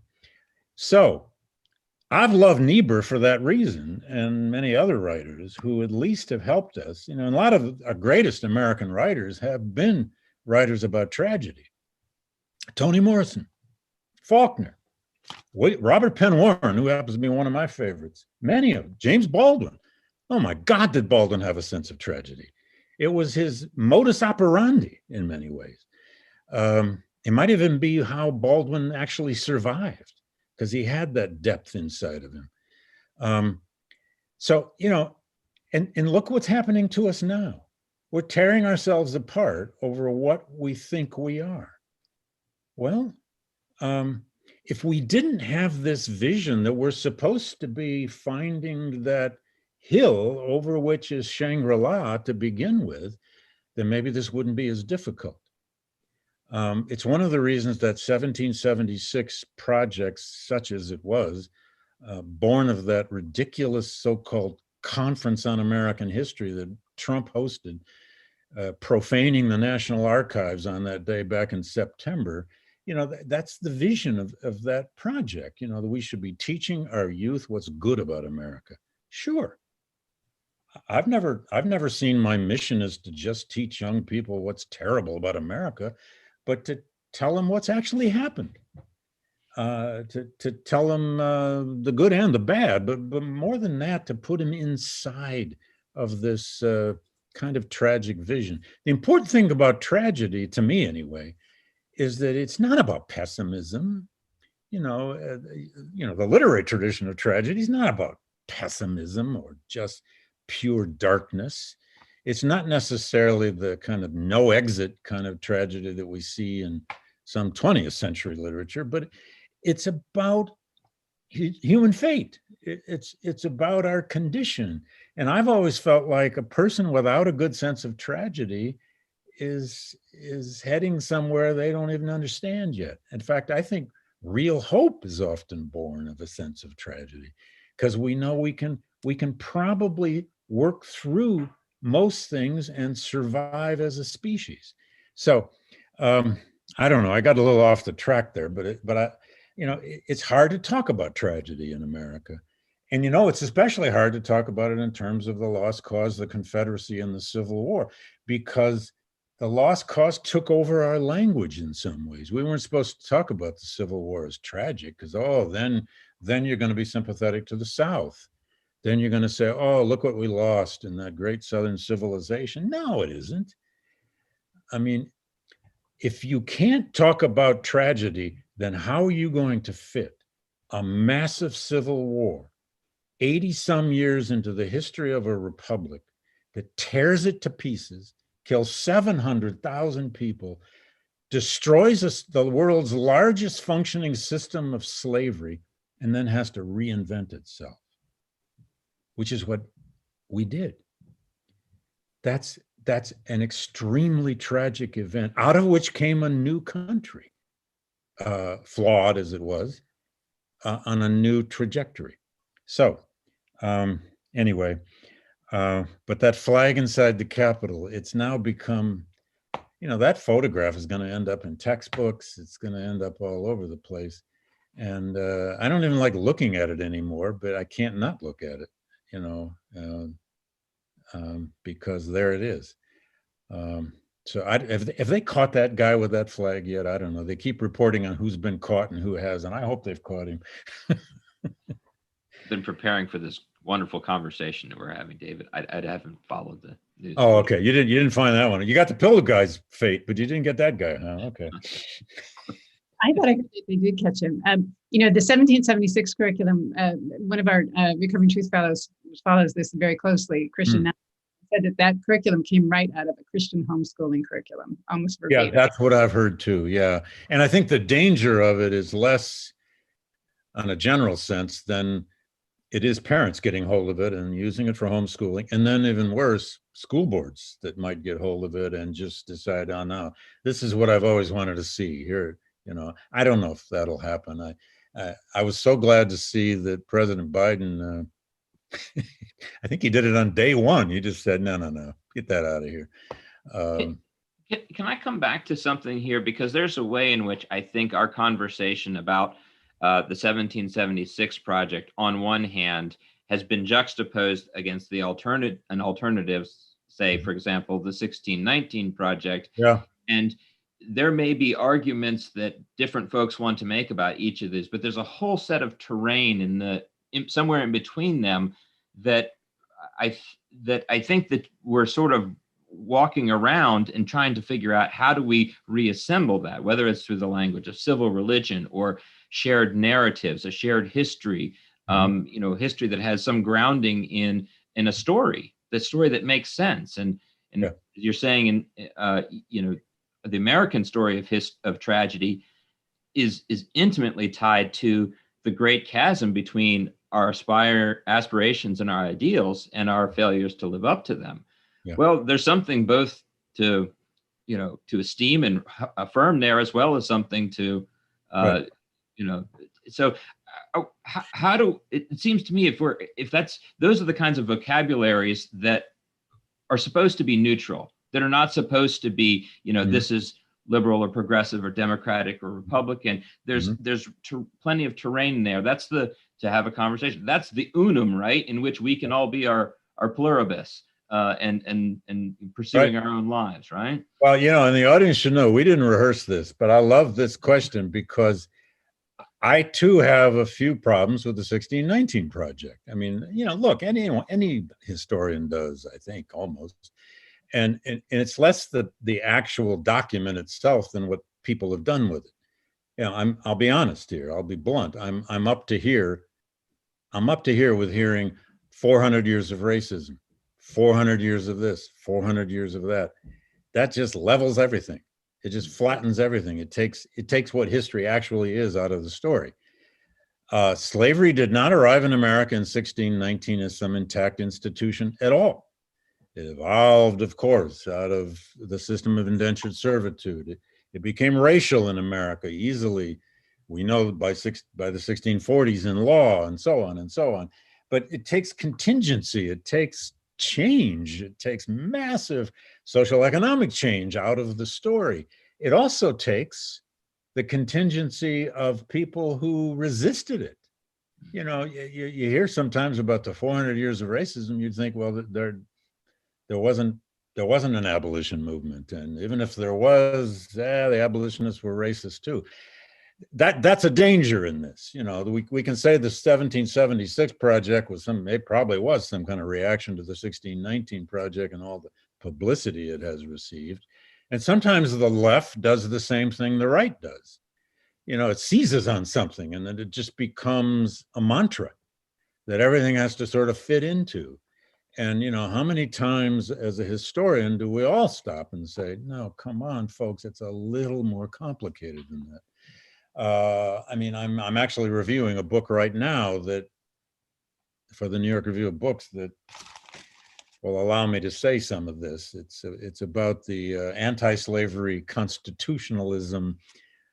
So I've loved Niebuhr for that reason, and many other writers who at least have helped us. You know, and a lot of our greatest American writers have been writers about tragedy. Toni Morrison, Faulkner, Robert Penn Warren, who happens to be one of my favorites, many of them, James Baldwin. Oh my God, did Baldwin have a sense of tragedy? It was his modus operandi in many ways. It might even be how Baldwin actually survived, because he had that depth inside of him. So, you know, and look what's happening to us now. We're tearing ourselves apart over what we think we are. Well, if we didn't have this vision that we're supposed to be finding that hill over which is Shangri-La to begin with, then maybe this wouldn't be as difficult. It's one of the reasons that 1776 project, such as it was, born of that ridiculous so-called Conference on American History that Trump hosted, profaning the National Archives on that day back in September. You know, that's the vision of that project, you know, that we should be teaching our youth what's good about America. Sure. I've never seen my mission as to just teach young people what's terrible about America, but to tell them what's actually happened, to tell them the good and the bad, but more than that, to put them inside of this kind of tragic vision. The important thing about tragedy, to me anyway, is that it's not about pessimism. You know, the literary tradition of tragedy is not about pessimism or just pure darkness. It's not necessarily the kind of no exit kind of tragedy that we see in some 20th century literature, but it's about human fate. It's about our condition. And I've always felt like a person without a good sense of tragedy is heading somewhere they don't even understand yet. In fact, I think real hope is often born of a sense of tragedy, because we know we can probably work through most things and survive as a species. So I don't know, I got a little off the track there, but it's hard to talk about tragedy in America. And you know, it's especially hard to talk about it in terms of the lost cause, the Confederacy and the Civil War, because the lost cause took over our language in some ways. We weren't supposed to talk about the Civil War as tragic, because, then you're going to be sympathetic to the South. Then you're going to say, oh, look what we lost in that great Southern civilization. No, it isn't. I mean, if you can't talk about tragedy, then how are you going to fit a massive civil war, 80 some years into the history of a republic, that tears it to pieces, kills 700,000 people, destroys the world's largest functioning system of slavery, and then has to reinvent itself, which is what we did. That's an extremely tragic event, out of which came a new country, flawed as it was, on a new trajectory. So anyway, but that flag inside the Capitol, it's now become, that photograph is going to end up in textbooks. It's going to end up all over the place. And I don't even like looking at it anymore, but I can't not look at it, because there it is. So if they caught that guy with that flag yet, I don't know. They keep reporting on who's been caught and who hasn't. I hope they've caught him. Been preparing for this wonderful conversation that we're having, David. I haven't followed the news. Oh, okay. You didn't find that one. You got the pillow guy's fate, but you didn't get that guy. Oh, okay. I thought they did catch him. The 1776 curriculum, one of our Recovering Truth Fellows follows this very closely, Christian Now, said that curriculum came right out of a Christian homeschooling curriculum, almost verbatim. Yeah, that's what I've heard too. Yeah. And I think the danger of it is less on a general sense than it is parents getting hold of it and using it for homeschooling. And then even worse, school boards that might get hold of it and just decide, oh, no, this is what I've always wanted to see here. I don't know if that'll happen. I was so glad to see that President Biden, I think he did it on day one. He just said, no, get that out of here. Can I come back to something here? Because there's a way in which I think our conversation about the 1776 project, on one hand, has been juxtaposed against the alternatives, say, for example, the 1619 project. Yeah. And there may be arguments that different folks want to make about each of these, but there's a whole set of terrain somewhere in between them that I think that we're sort of walking around and trying to figure out, how do we reassemble that, whether it's through the language of civil religion or shared narratives, a shared history, history that has some grounding in a story, the story that makes sense. And yeah. You're saying the American story of tragedy is intimately tied to the great chasm between our aspirations and our ideals and our failures to live up to them. Yeah. Well, there's something both to esteem and affirm there, as well as something to, right. So how do, it seems to me, those are the kinds of vocabularies that are supposed to be neutral, that are not supposed to be, this is liberal or progressive or Democratic or Republican. There's plenty of terrain there. That's to have a conversation. That's the unum, right, in which we can all be our pluribus and pursuing right. our own lives, right? Well, and the audience should know we didn't rehearse this, but I love this question because I too have a few problems with the 1619 project. I mean, look, any historian does, I think, almost. And it's less the actual document itself than what people have done with it. I'll be honest here. I'll be blunt. I'm up to here. I'm up to here with hearing 400 years of racism, 400 years of this, 400 years of that. That just levels everything. It just flattens everything. It takes what history actually is out of the story. Slavery did not arrive in America in 1619 as some intact institution at all. It evolved, of course, out of the system of indentured servitude. It became racial in America easily. We know by the 1640s in law and so on and so on. But it takes contingency. It takes change. It takes massive social economic change out of the story. It also takes the contingency of people who resisted it. You hear sometimes about the 400 years of racism. You'd think, well, there wasn't an abolition movement, and even if there was, the abolitionists were racist too. That's a danger in this. We can say the 1776 project probably was some kind of reaction to the 1619 project and all the publicity it has received. And sometimes the left does the same thing the right does. It seizes on something and then it just becomes a mantra that everything has to sort of fit into. And, how many times as a historian do we all stop and say, no, come on, folks, it's a little more complicated than that. I'm actually reviewing a book right now that, for the New York Review of Books, that will allow me to say some of this. It's about the anti-slavery constitutionalism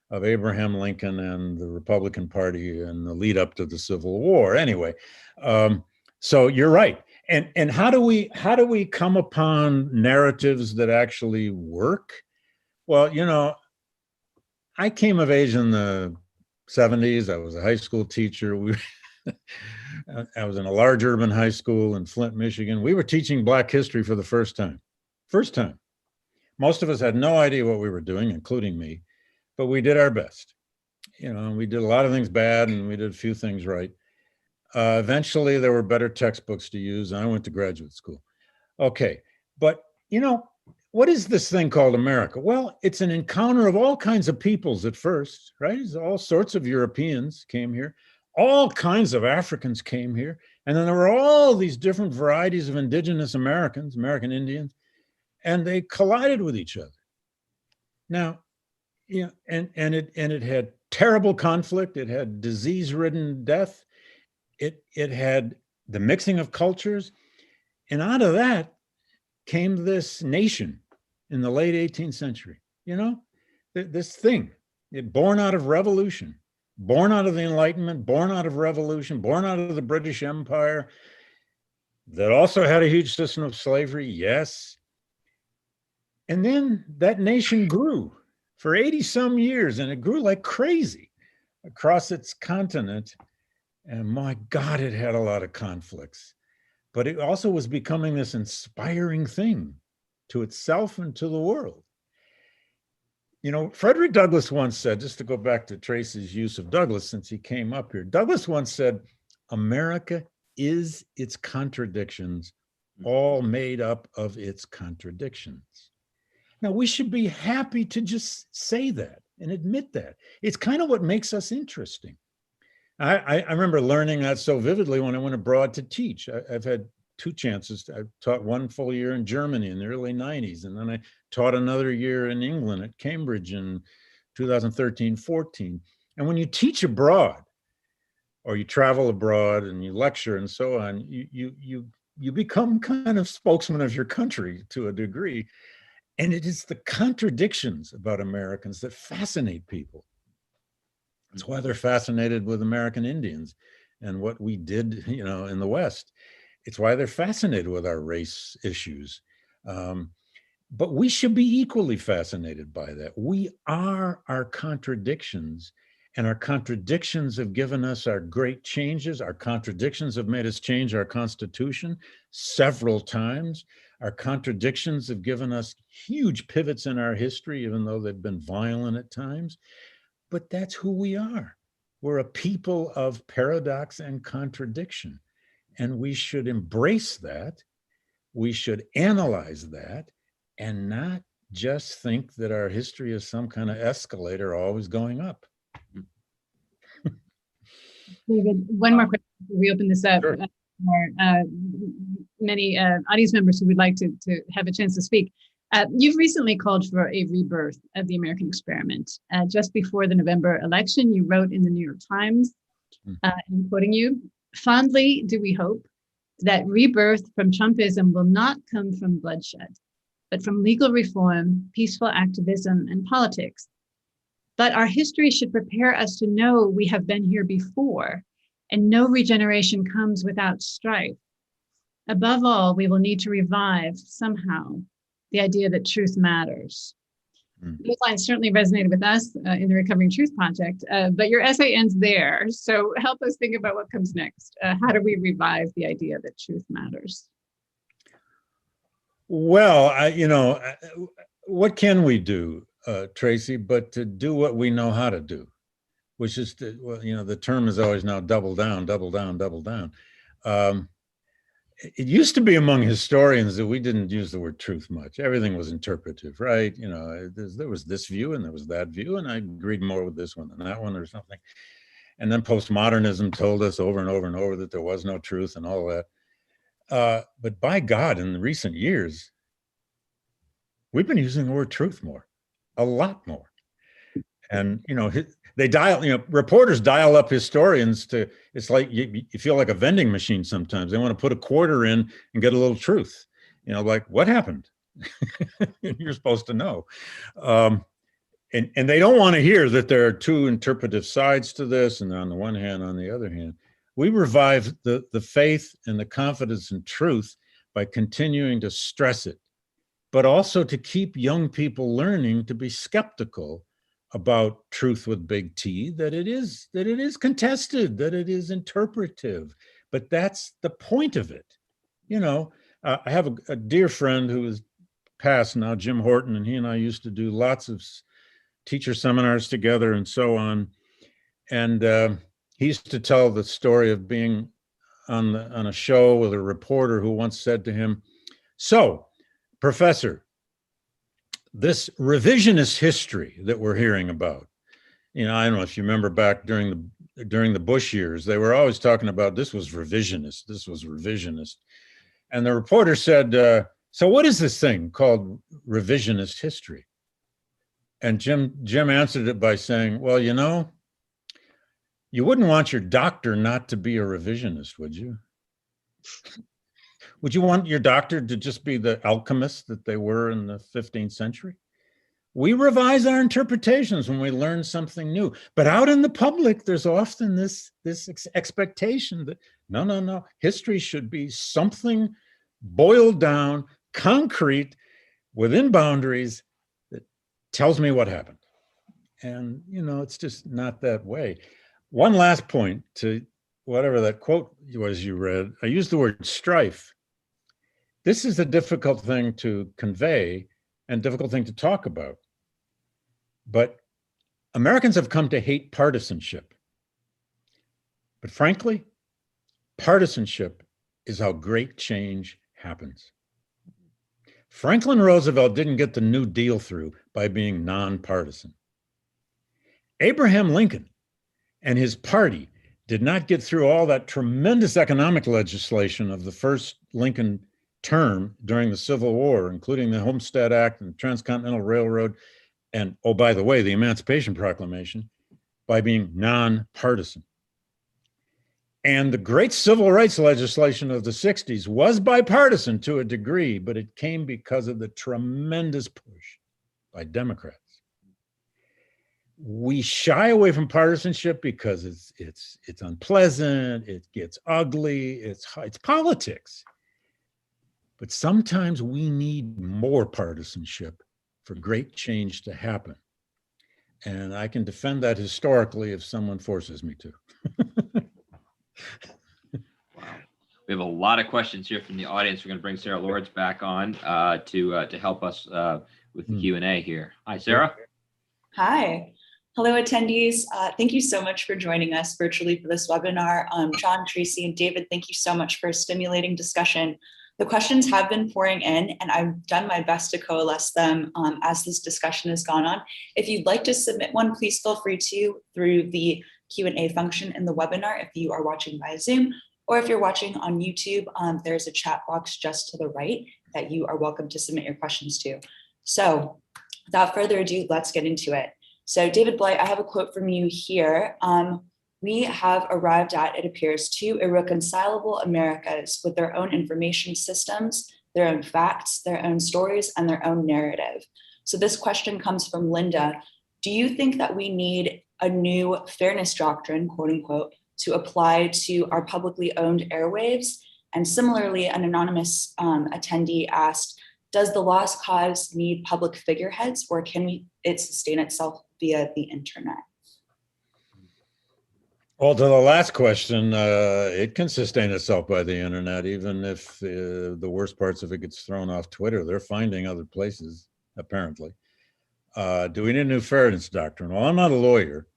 of Abraham Lincoln and the Republican Party and the lead up to the Civil War. Anyway, so you're right. And how do we come upon narratives that actually work? Well, I came of age in the 70s. I was a high school teacher. I was in a large urban high school in Flint, Michigan. We were teaching Black history for the first time. Most of us had no idea what we were doing, including me, but we did our best. You know, we did a lot of things bad and we did a few things right. Eventually there were better textbooks to use and I went to graduate school. Okay, but you know, what is this thing called America? Well, it's an encounter of all kinds of peoples at first, right? All sorts of Europeans came here. All kinds of Africans came here. And then there were all these different varieties of indigenous Americans, American Indians, and they collided with each other. Now, you know, and it had terrible conflict. It had disease-ridden death. It had the mixing of cultures. And out of that came this nation in the late 18th century, you know, this thing, born out of revolution, born out of the Enlightenment, born out of revolution, born out of the British Empire, that also had a huge system of slavery, yes. And then that nation grew for 80 some years, and it grew like crazy across its continent. And my God, it had a lot of conflicts, but it also was becoming this inspiring thing to itself and to the world. You know, Frederick Douglass once said, just to go back to Tracy's use of Douglass since he came up here, Douglass once said, America is its contradictions, all made up of its contradictions. Now, we should be happy to just say that and admit that. It's kind of what makes us interesting. I remember learning that so vividly when I went abroad to teach. I've had two chances. I taught one full year in Germany in the early 90s, and then I taught another year in England at Cambridge in 2013-14. And when you teach abroad, or you travel abroad and you lecture and so on, you become kind of spokesman of your country to a degree. And it is the contradictions about Americans that fascinate people. That's why they're fascinated with American Indians and what we did, you know, in the West. It's why they're fascinated with our race issues. But we should be equally fascinated by that. We are our contradictions, and our contradictions have given us our great changes. Our contradictions have made us change our Constitution several times. Our contradictions have given us huge pivots in our history, even though they've been violent at times. But that's who we are. We're a people of paradox and contradiction. And we should embrace that. We should analyze that and not just think that our history is some kind of escalator always going up. David, one more question before we open this up. Sure. Many audience members who would like to have a chance to speak. You've recently called for a rebirth of the American experiment. Just before the November election, you wrote in the New York Times, I'm quoting you, "Fondly do we hope that rebirth from Trumpism will not come from bloodshed, but from legal reform, peaceful activism, and politics. But our history should prepare us to know we have been here before, and no regeneration comes without strife. Above all, we will need to revive somehow the idea that truth matters." Those lines certainly resonated with us in the Recovering Truth Project, but your essay ends there. So help us think about what comes next. How do we revive the idea that truth matters? Well, you know, what can we do, Tracy, but to do what we know how to do, which is to, well, you know, the term is always now double down, double down, double down. It used to be among historians that we didn't use the word truth much. Everything was interpretive, right? You know, there was this view and there was that view, and I agreed more with this one than that one or something. And then postmodernism told us over and over and over that there was no truth and all that. But by God, in recent years, we've been using the word truth more, a lot more. And, you know, they dial, you know, reporters dial up historians to, it's like you feel like a vending machine sometimes. They want to put a quarter in and get a little truth, you know, like what happened? You're supposed to know. And they don't want to hear that there are two interpretive sides to this. And on the one hand, on the other hand, we revive the faith and the confidence in truth by continuing to stress it, but also to keep young people learning to be skeptical about truth with big T, that it is contested, that it is interpretive, but that's the point of it. You know, I have a dear friend who past now, Jim Horton, and he and I used to do lots of teacher seminars together and so on. And he used to tell the story of being on a show with a reporter who once said to him, "So, Professor, this revisionist history that we're hearing about, you know, I don't know if you remember back during the Bush years, they were always talking about this was revisionist, this was revisionist." And the reporter said, "So what is this thing called revisionist history?" And Jim answered it by saying, "Well, you know, you wouldn't want your doctor not to be a revisionist, would you? Would you want your doctor to just be the alchemist that they were in the 15th century? We revise our interpretations when we learn something new. But out in the public, there's often this expectation that, no, history should be something boiled down, concrete, within boundaries that tells me what happened." And, you know, it's just not that way. One last point to whatever that quote was you read. I used the word strife. This is a difficult thing to convey and difficult thing to talk about. But Americans have come to hate partisanship. But frankly, partisanship is how great change happens. Franklin Roosevelt didn't get the New Deal through by being nonpartisan. Abraham Lincoln and his party did not get through all that tremendous economic legislation of the first Lincoln term during the Civil War, including the Homestead Act and the Transcontinental Railroad, and, oh, by the way, the Emancipation Proclamation, by being nonpartisan. And the great civil rights legislation of the 60s was bipartisan to a degree, but it came because of the tremendous push by Democrats. We shy away from partisanship because it's unpleasant, it gets ugly, it's politics. But sometimes we need more partisanship for great change to happen. And I can defend that historically if someone forces me to. Wow. We have a lot of questions here from the audience. We're going to bring Sarah Lords back on to help us with the Q&A here. Hi, Sarah. Hi. Hello, attendees. Thank you so much for joining us virtually for this webinar. John, Tracy, and David, thank you so much for a stimulating discussion. The questions have been pouring in, and I've done my best to coalesce them as this discussion has gone on. If you'd like to submit one, please feel free to through the Q&A function in the webinar if you are watching via Zoom, or if you're watching on YouTube, there's a chat box just to the right that you are welcome to submit your questions to. So without further ado, let's get into it. So David Blight, I have a quote from you here. We have arrived at, it appears, two irreconcilable Americas with their own information systems, their own facts, their own stories, and their own narrative. So this question comes from Linda. Do you think that we need a new fairness doctrine, quote unquote, to apply to our publicly owned airwaves? And similarly, an anonymous attendee asked, does the lost cause need public figureheads, or can it sustain itself via the internet? Well, to the last question, it can sustain itself by the internet, even if the worst parts of it gets thrown off Twitter. They're finding other places, apparently. Do we need a new fairness doctrine? Well, I'm not a lawyer,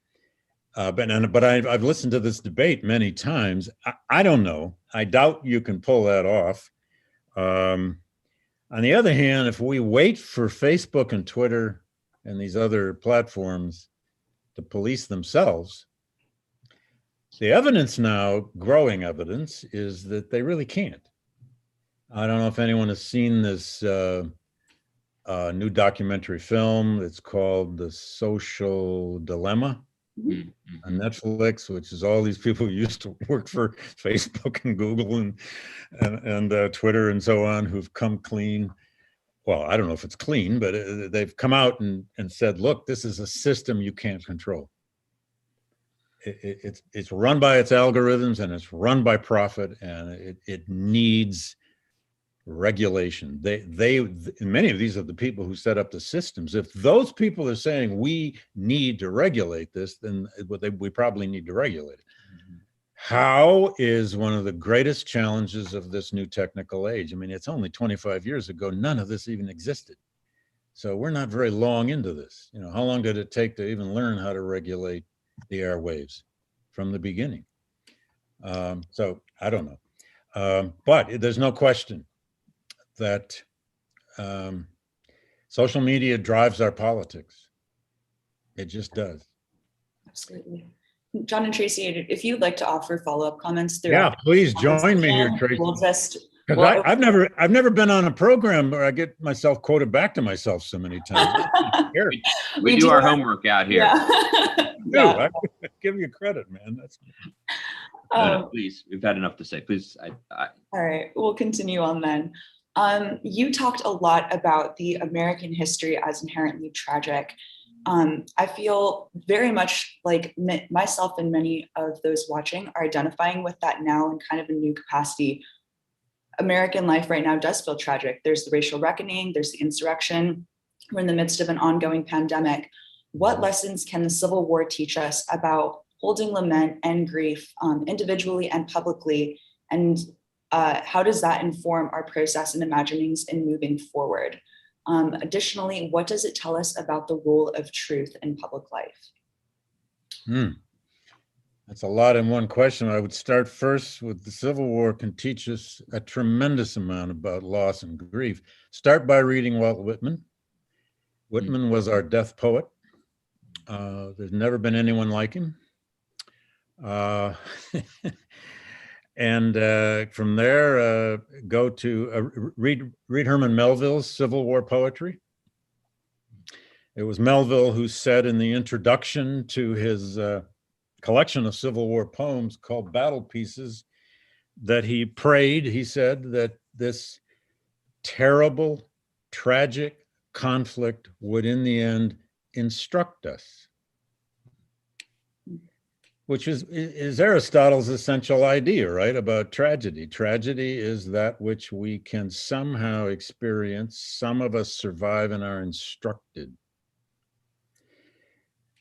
but I've listened to this debate many times. I don't know. I doubt you can pull that off. On the other hand, if we wait for Facebook and Twitter and these other platforms to police themselves, the evidence now, growing evidence, is that they really can't. I don't know if anyone has seen this new documentary film. It's called The Social Dilemma on Netflix, which is all these people who used to work for Facebook and Google and Twitter and so on, who've come clean. Well, I don't know if it's clean, but they've come out and said, look, this is a system you can't control. It's run by its algorithms, and it's run by profit, and it needs regulation. Many of these are the people who set up the systems. If those people are saying we need to regulate this, then we probably need to regulate it. How is one of the greatest challenges of this new technical age. I mean, it's only 25 years ago, none of this even existed. So we're not very long into this. You know, how long did it take to even learn how to regulate the airwaves from the beginning? So I don't know. But there's no question that social media drives our politics. It just does. Absolutely. John and Tracy, if you'd like to offer follow-up comments throughout. Yeah, please join me here, Tracy. We'll just, I've never been on a program where I get myself quoted back to myself so many times. we do our homework out here. Yeah. Yeah. I give you credit, man. That's no, please, we've had enough to say. Please. All right, we'll continue on then. You talked a lot about the American history as inherently tragic. I feel very much like myself and many of those watching are identifying with that now in kind of a new capacity. American life right now does feel tragic. There's the racial reckoning, there's the insurrection. We're in the midst of an ongoing pandemic. What lessons can the Civil War teach us about holding lament and grief individually and publicly? And how does that inform our process and imaginings in moving forward? Additionally, what does it tell us about the role of truth in public life? That's a lot in one question. I would start first with the Civil War can teach us a tremendous amount about loss and grief. Start by reading Walt Whitman. Whitman was our death poet. There's never been anyone like him. And from there, go to read Herman Melville's Civil War poetry. It was Melville who said in the introduction to his collection of Civil War poems called Battle Pieces that he prayed, he said, that this terrible, tragic conflict would in the end instruct us. Which is Aristotle's essential idea, right, about tragedy. Tragedy is that which we can somehow experience. Some of us survive and are instructed.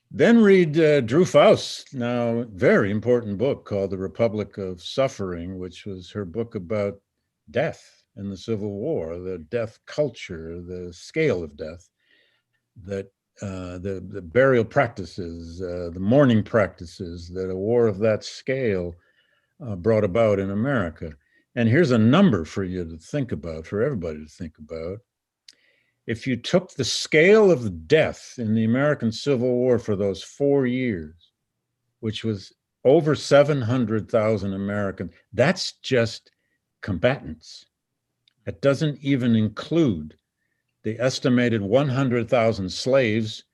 Then read Drew Faust's now very important book called The Republic of Suffering, which was her book about death in the Civil War, the death culture, the scale of death, that the burial practices, the mourning practices that a war of that scale brought about in America. And here's a number for you to think about, for everybody to think about. If you took the scale of the death in the American Civil War for those 4 years, which was over 700,000 Americans, that's just combatants. It doesn't even include the estimated 100,000 slaves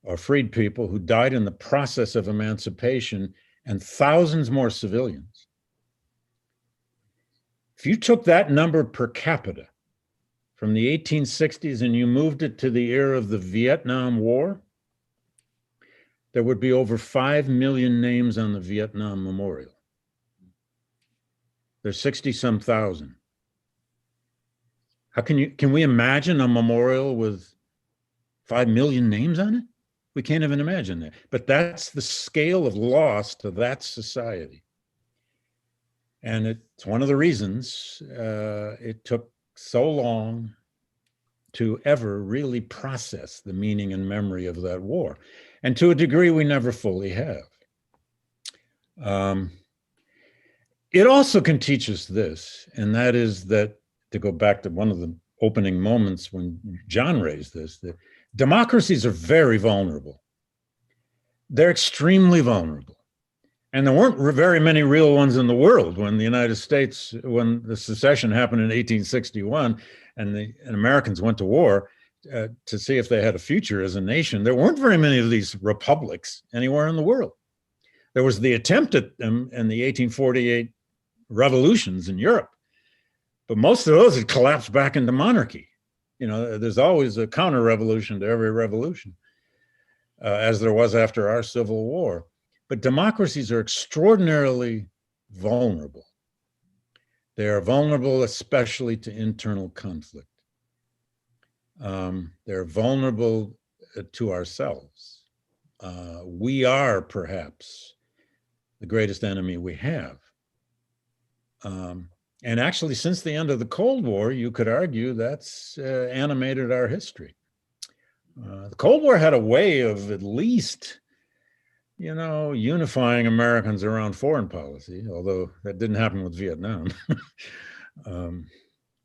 or freed people who died in the process of emancipation and thousands more civilians. If you took that number per capita from the 1860s and you moved it to the era of the Vietnam War, there would be over 5 million names on the Vietnam Memorial. There's 60-some thousand. Can we imagine a memorial with 5 million names on it? We can't even imagine that. But that's the scale of loss to that society. And it's one of the reasons it took so long to ever really process the meaning and memory of that war. And to a degree, we never fully have. It also can teach us this, and that is that, to go back to one of the opening moments when John raised this, that democracies are very vulnerable. They're extremely vulnerable. And there weren't very many real ones in the world when the United States, when the secession happened in 1861 and Americans went to war to see if they had a future as a nation. There weren't very many of these republics anywhere in the world. There was the attempt at them in the 1848 revolutions in Europe. But most of those had collapsed back into monarchy. You know, there's always a counter-revolution to every revolution, as there was after our Civil War. But democracies are extraordinarily vulnerable. They are vulnerable especially to internal conflict. They're vulnerable to ourselves. We are perhaps the greatest enemy we have. And actually, since the end of the Cold War, you could argue that's animated our history. The Cold War had a way of at least, unifying Americans around foreign policy, although that didn't happen with Vietnam.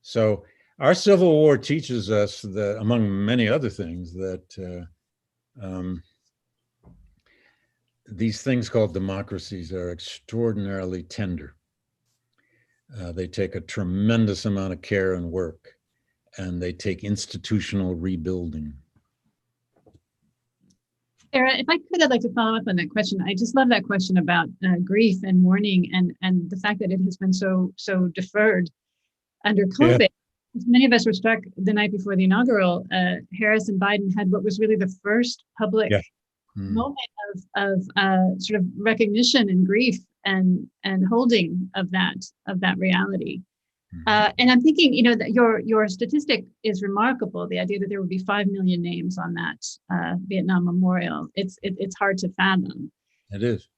So our Civil War teaches us that, among many other things, that these things called democracies are extraordinarily tender. They take a tremendous amount of care and work, and they take institutional rebuilding. Sarah, if I could, I'd like to follow up on that question. I just love that question about grief and mourning, and the fact that it has been so deferred under COVID. Yeah. Many of us were struck the night before the inaugural. Harris and Biden had what was really the first public moment of sort of recognition and grief and holding of that reality. And I'm thinking, that your statistic is remarkable. The idea that there would be 5 million names on that Vietnam memorial. It's hard to fathom. It is.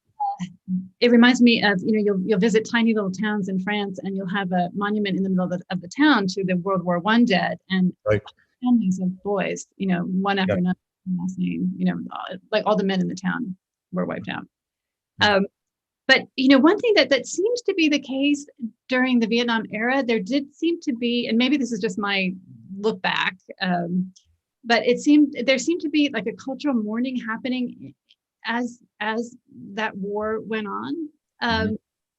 It reminds me of, you'll visit tiny little towns in France, and you'll have a monument in the middle of the town to the World War I dead, and families of boys, one after another, last name, like all the men in the town were wiped out. But one thing that seems to be the case during the Vietnam era, there did seem to be, and maybe this is just my look back, but there seemed to be like a cultural mourning happening as that war went on.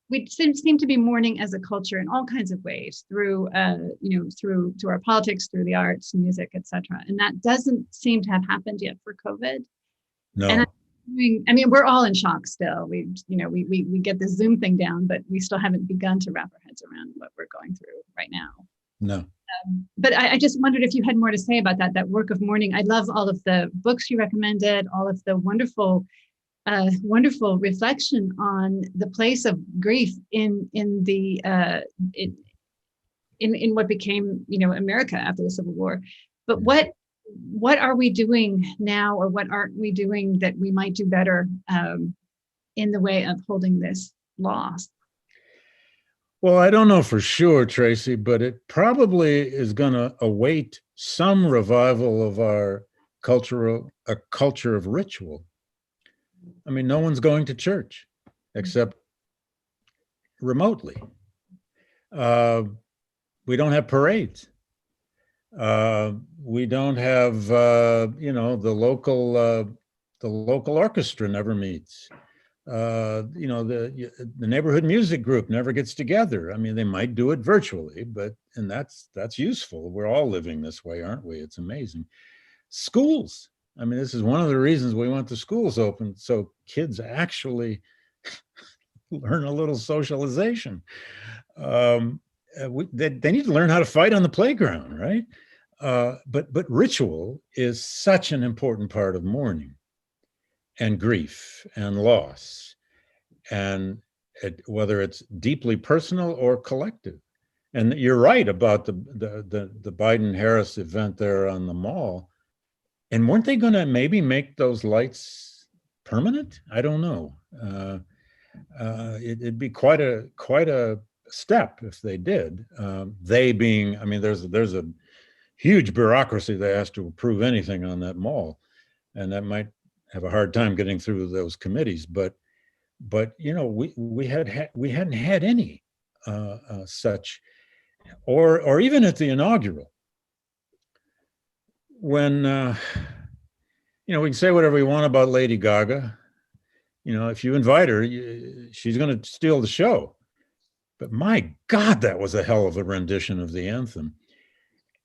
We seem to be mourning as a culture in all kinds of ways, through through our politics, through the arts, music, etc. And that doesn't seem to have happened yet for COVID. No. And we're all in shock still. We get the Zoom thing down, but we still haven't begun to wrap our heads around what we're going through right now. No. But I just wondered if you had more to say about that work of mourning. I love all of the books you recommended, all of the wonderful reflection on the place of grief in what became America after the Civil War. But what are we doing now, or what aren't we doing that we might do better in the way of holding this loss? Well, I don't know for sure, Tracy, but it probably is going to await some revival of our culture of ritual. I mean, no one's going to church except remotely. We don't have parades. We don't have, the local orchestra never meets. The neighborhood music group never gets together. I mean, they might do it virtually, and that's useful. We're all living this way, aren't we? It's amazing. Schools. I mean, this is one of the reasons we want the schools open, so kids actually learn a little socialization. They need to learn how to fight on the playground, right? But ritual is such an important part of mourning and grief and loss, and whether it's deeply personal or collective. And you're right about the Biden-Harris event there on the mall. And weren't they going to maybe make those lights permanent? I don't know. It'd be quite a step if they did. They being, I mean, there's a huge bureaucracy that has to approve anything on that mall, and that might have a hard time getting through those committees. But we hadn't had any such, or even at the inaugural, when we can say whatever we want about Lady Gaga. If you invite her, she's going to steal the show. But my God, that was a hell of a rendition of the anthem.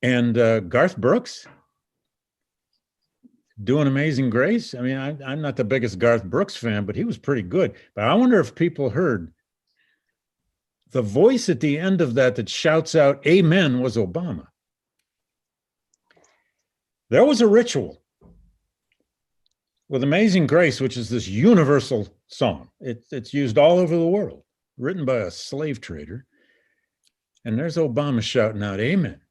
And Garth Brooks doing Amazing Grace. I mean, I'm not the biggest Garth Brooks fan, but he was pretty good. But I wonder if people heard the voice at the end of that shouts out, "Amen," was Obama. There was a ritual with Amazing Grace, which is this universal song. It's used all over the world, written by a slave trader. And there's Obama shouting out, "Amen."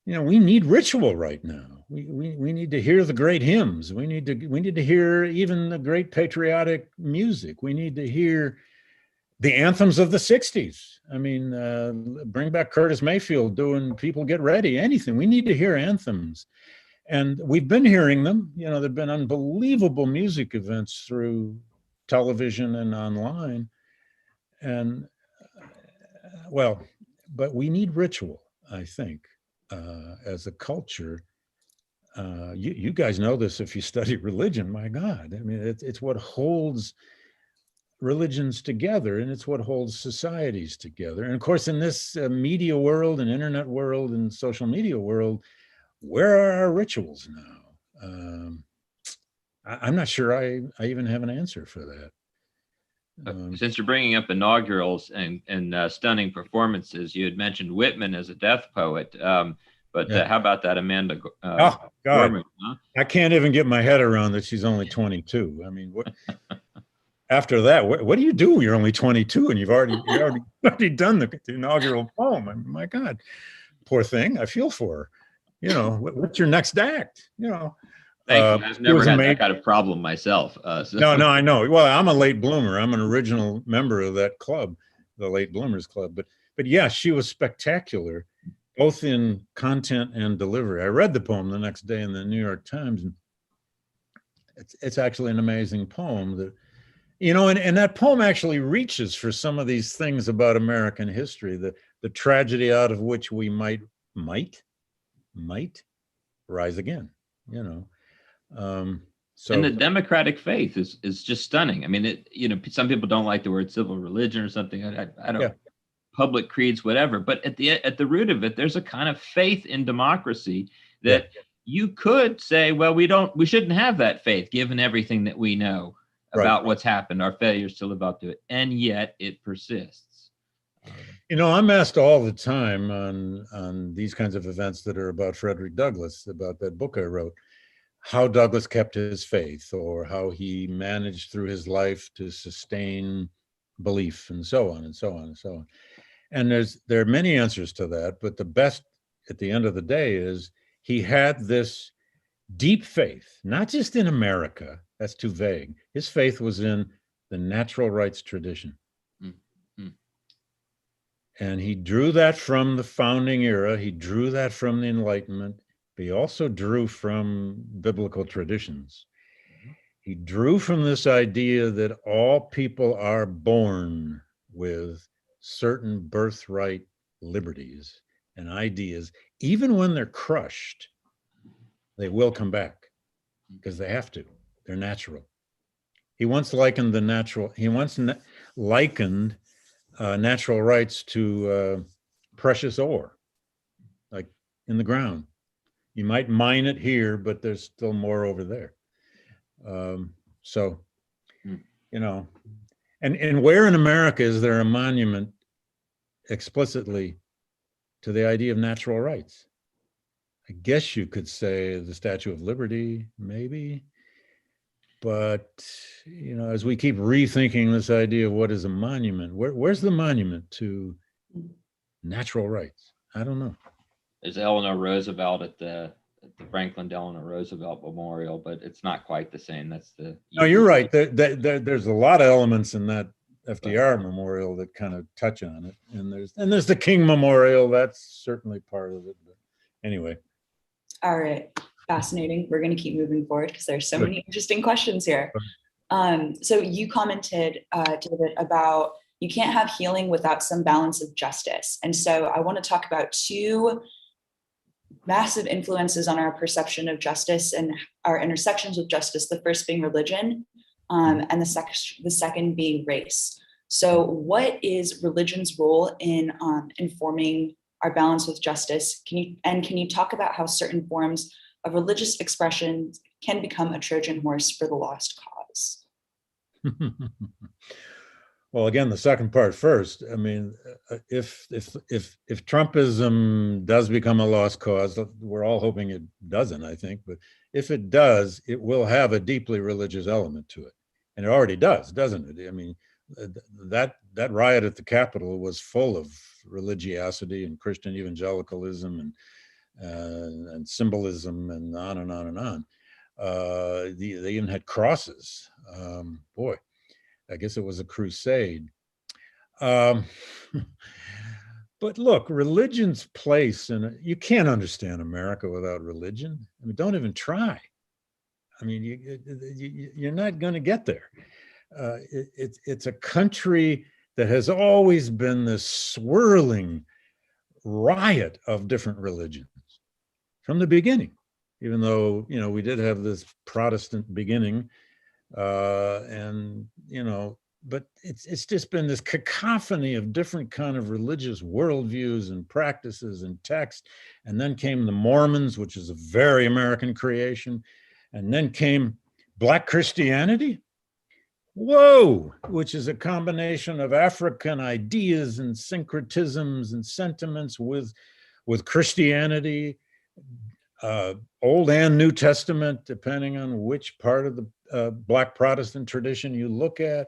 We need ritual right now. we need to hear the great hymns. We need to hear even the great patriotic music. We need to hear the anthems of the 60s. I mean, bring back Curtis Mayfield doing People Get Ready, anything. We need to hear anthems. And we've been hearing them. You know, there've been unbelievable music events through television and online. And well, but we need ritual, I think, as a culture. You guys know this if you study religion, my God. I mean, it's what holds religions together, and it's what holds societies together. And of course, in this media world and internet world and social media world, where are our rituals now? I'm not sure I even have an answer for that. Since you're bringing up inaugurals and stunning performances, you had mentioned Whitman as a death poet. But how about that Amanda? Oh, God. Gorman, huh? I can't even get my head around that she's only 22. I mean, what, after that, what do you do when you're only 22 and you've already done the inaugural poem? I mean, my God, poor thing. I feel for her. You know, what's your next act? You know. Thank you. I've never had that kind of problem myself. No, I know. Well, I'm a late bloomer. I'm an original member of that club, the Late Bloomers Club. But yeah, she was spectacular, both in content and delivery. I read the poem the next day in the New York Times, and it's actually an amazing poem. That, you know, and that poem actually reaches for some of these things about American history, the tragedy out of which we might rise again. You know. So, and the democratic faith is just stunning. I mean, some people don't like the word civil religion or something. I don't, public creeds, whatever. But at the root of it, there's a kind of faith in democracy that you could say, well, we shouldn't have that faith given everything that we know about what's happened, our failures to live up to it, and yet it persists. You know, I'm asked all the time on these kinds of events that are about Frederick Douglass, about that book I wrote, how Douglass kept his faith, or how he managed through his life to sustain belief, and so on and so on and so on. And there are many answers to that, but the best at the end of the day is he had this deep faith, not just in America, that's too vague. His faith was in the natural rights tradition. Mm-hmm. And he drew that from the founding era. He drew that from the Enlightenment. But he also drew from biblical traditions. He drew from this idea that all people are born with certain birthright liberties and ideas. Even when they're crushed, they will come back because they have to. They're natural. He once likened natural rights to precious ore, like in the ground. You might mine it here, but there's still more over there. You know, and where in America is there a monument explicitly to the idea of natural rights? I guess you could say the Statue of Liberty, maybe. But, you know, as we keep rethinking this idea of what is a monument, where's the monument to natural rights? I don't know. There's Eleanor Roosevelt at the Franklin Delano Roosevelt Memorial, but it's not quite the same. That's the. No, you're right. There's a lot of elements in that FDR memorial that kind of touch on it, and there's the King Memorial. That's certainly part of it. But anyway. All right, fascinating. We're going to keep moving forward because there's so many interesting questions here. So you commented, David, about you can't have healing without some balance of justice, and so I want to talk about two massive influences on our perception of justice and our intersections with justice, the first being religion, and the second being race. So what is religion's role in informing our balance with justice? Can you talk about how certain forms of religious expression can become a Trojan horse for the lost cause? Well, again, the second part first. I mean, if Trumpism does become a lost cause, we're all hoping it doesn't, I think. But if it does, it will have a deeply religious element to it, and it already does, doesn't it? I mean, that riot at the Capitol was full of religiosity and Christian evangelicalism, and and symbolism and on and on and on. They even had crosses. Boy, I guess it was a crusade. But look, religion's place, and you can't understand America without religion. I mean, don't even try. I mean, you're not going to get there. It's a country that has always been this swirling riot of different religions from the beginning, even though, you know, we did have this Protestant beginning, and, you know, but it's just been this cacophony of different kind of religious worldviews and practices and texts. And then came the Mormons, which is a very American creation. And then came Black Christianity. Whoa, which is a combination of African ideas and syncretisms and sentiments with Christianity, Old and New Testament, depending on which part of the Black Protestant tradition you look at.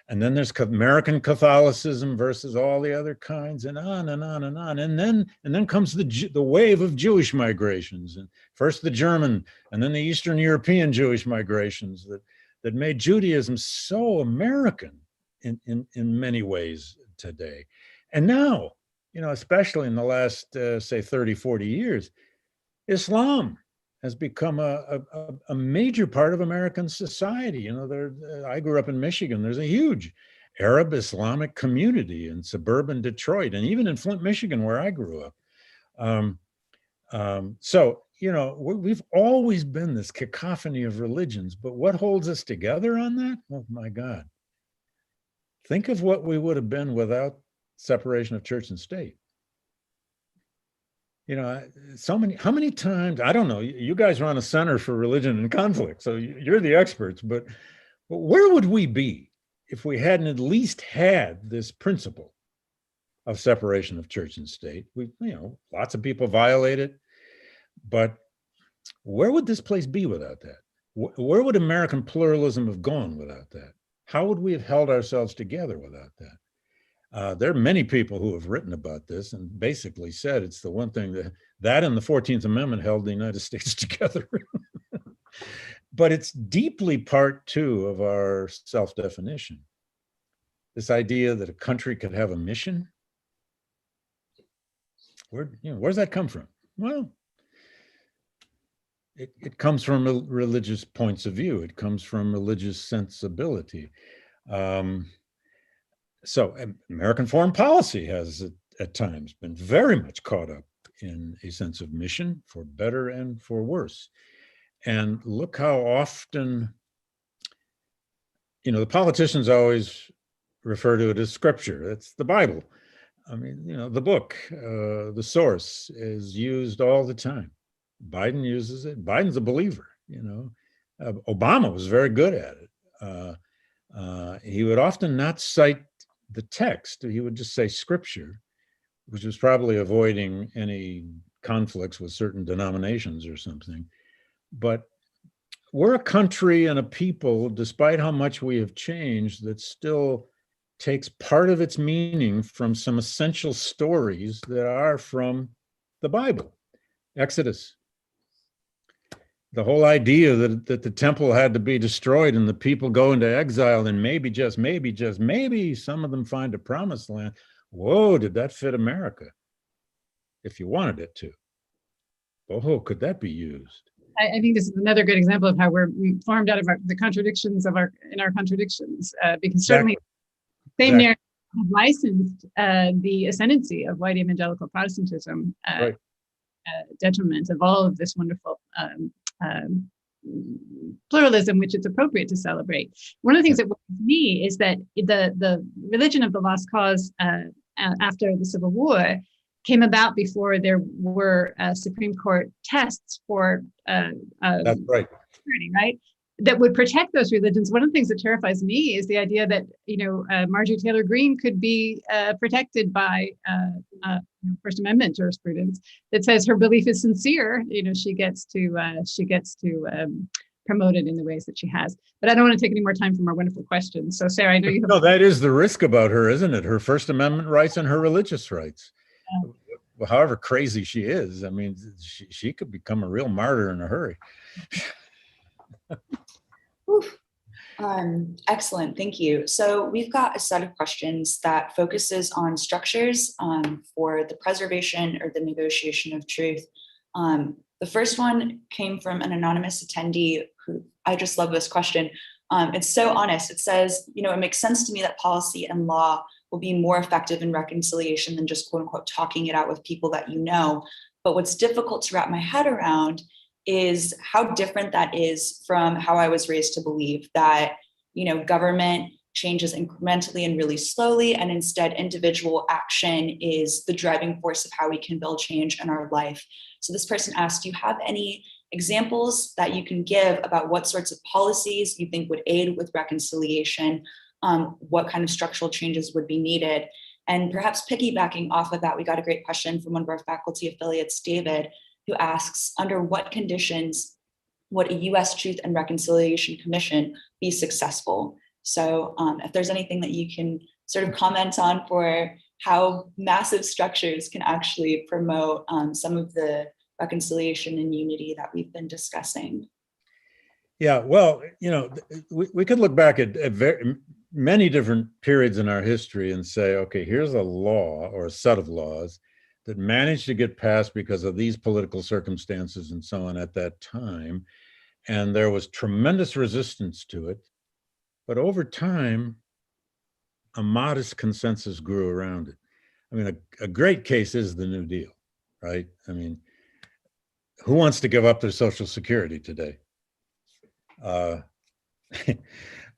And then there's American Catholicism versus all the other kinds, and on and on and on. And then comes the wave of Jewish migrations, and first the German, and then the Eastern European Jewish migrations that made Judaism so American in many ways today. And now, you know, especially in the last, say, 30, 40 years, Islam has become a major part of American society. You know, I grew up in Michigan. There's a huge Arab Islamic community in suburban Detroit, and even in Flint, Michigan, where I grew up. So, you know, we've always been this cacophony of religions, but what holds us together on that? Oh my God. Think of what we would have been without separation of church and state. You know, how many times, I don't know, you guys run a Center for Religion and Conflict, so you're the experts, but where would we be if we hadn't at least had this principle of separation of church and state? You know, lots of people violate it, but where would this place be without that? Where would American pluralism have gone without that? How would we have held ourselves together without that? There are many people who have written about this and basically said it's the one thing that and the 14th Amendment held the United States together. But it's deeply part too of our self-definition. This idea that a country could have a mission. Where's that come from? Well, it comes from religious points of view. It comes from religious sensibility. So American foreign policy has at times been very much caught up in a sense of mission, for better and for worse. And look how often, you know, the politicians always refer to it as scripture. It's the Bible. I mean, you know, the book, the source is used all the time. Biden uses it. Biden's a believer, you know. Obama was very good at it. He would often not cite the text. He would just say scripture, which was probably avoiding any conflicts with certain denominations or something. But we're a country and a people, despite how much we have changed, that still takes part of its meaning from some essential stories that are from the Bible. Exodus. The whole idea that the temple had to be destroyed and the people go into exile, and maybe, just maybe, some of them find a promised land. Whoa, did that fit America? If you wanted it to. Oh, could that be used? I think this is another good example of how we formed out of the contradictions of our contradictions, because certainly same narrative have licensed the ascendancy of white evangelical Protestantism, right. Detriment of all of this wonderful pluralism, which it's appropriate to celebrate. One of the things that worries me is that the religion of the lost cause after the Civil War came about before there were Supreme Court tests for that's right. Security, right? That would protect those religions. One of the things that terrifies me is the idea that, you know, Marjorie Taylor Greene could be protected by First Amendment jurisprudence that says her belief is sincere. You know, she gets to promote it in the ways that she has. But I don't want to take any more time from our wonderful questions. So, Sarah, I know you have. No, that is the risk about her, isn't it? Her First Amendment rights and her religious rights. however crazy she is, I mean, she could become a real martyr in a hurry. Excellent, thank you. So we've got a set of questions that focuses on structures for the preservation or the negotiation of truth. The first one came from an anonymous attendee who, I just love this question. It's so honest. It says, it makes sense to me that policy and law will be more effective in reconciliation than just quote unquote talking it out with people that you know. But what's difficult to wrap my head around is how different that is from how I was raised to believe that, government changes incrementally and really slowly, and instead individual action is the driving force of how we can build change in our life. So this person asked, do you have any examples that you can give about what sorts of policies you think would aid with reconciliation? What kind of structural changes would be needed? And perhaps piggybacking off of that, we got a great question from one of our faculty affiliates, David, who asks, under what conditions would a US Truth and Reconciliation Commission be successful? So if there's anything that you can sort of comment on for how massive structures can actually promote some of the reconciliation and unity that we've been discussing. Yeah, well, we could look back at many different periods in our history and say, okay, here's a law or a set of laws that managed to get passed because of these political circumstances and so on at that time. And there was tremendous resistance to it. But over time, a modest consensus grew around it. I mean, a great case is the New Deal, right? I mean, who wants to give up their Social Security today? Well,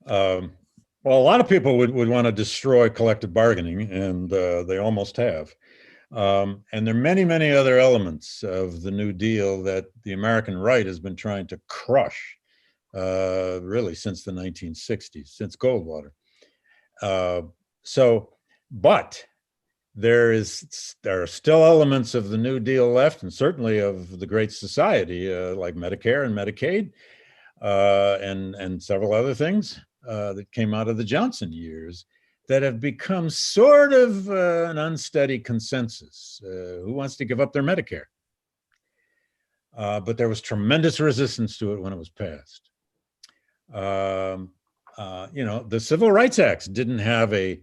a lot of people would want to destroy collective bargaining, and they almost have. And there are many, many other elements of the New Deal that the American right has been trying to crush, really since the 1960s, since Goldwater. But there are still elements of the New Deal left, and certainly of the Great Society, like Medicare and Medicaid, and several other things that came out of the Johnson years, that have become sort of an unsteady consensus. Who wants to give up their Medicare? But there was tremendous resistance to it when it was passed. The Civil Rights Acts didn't have a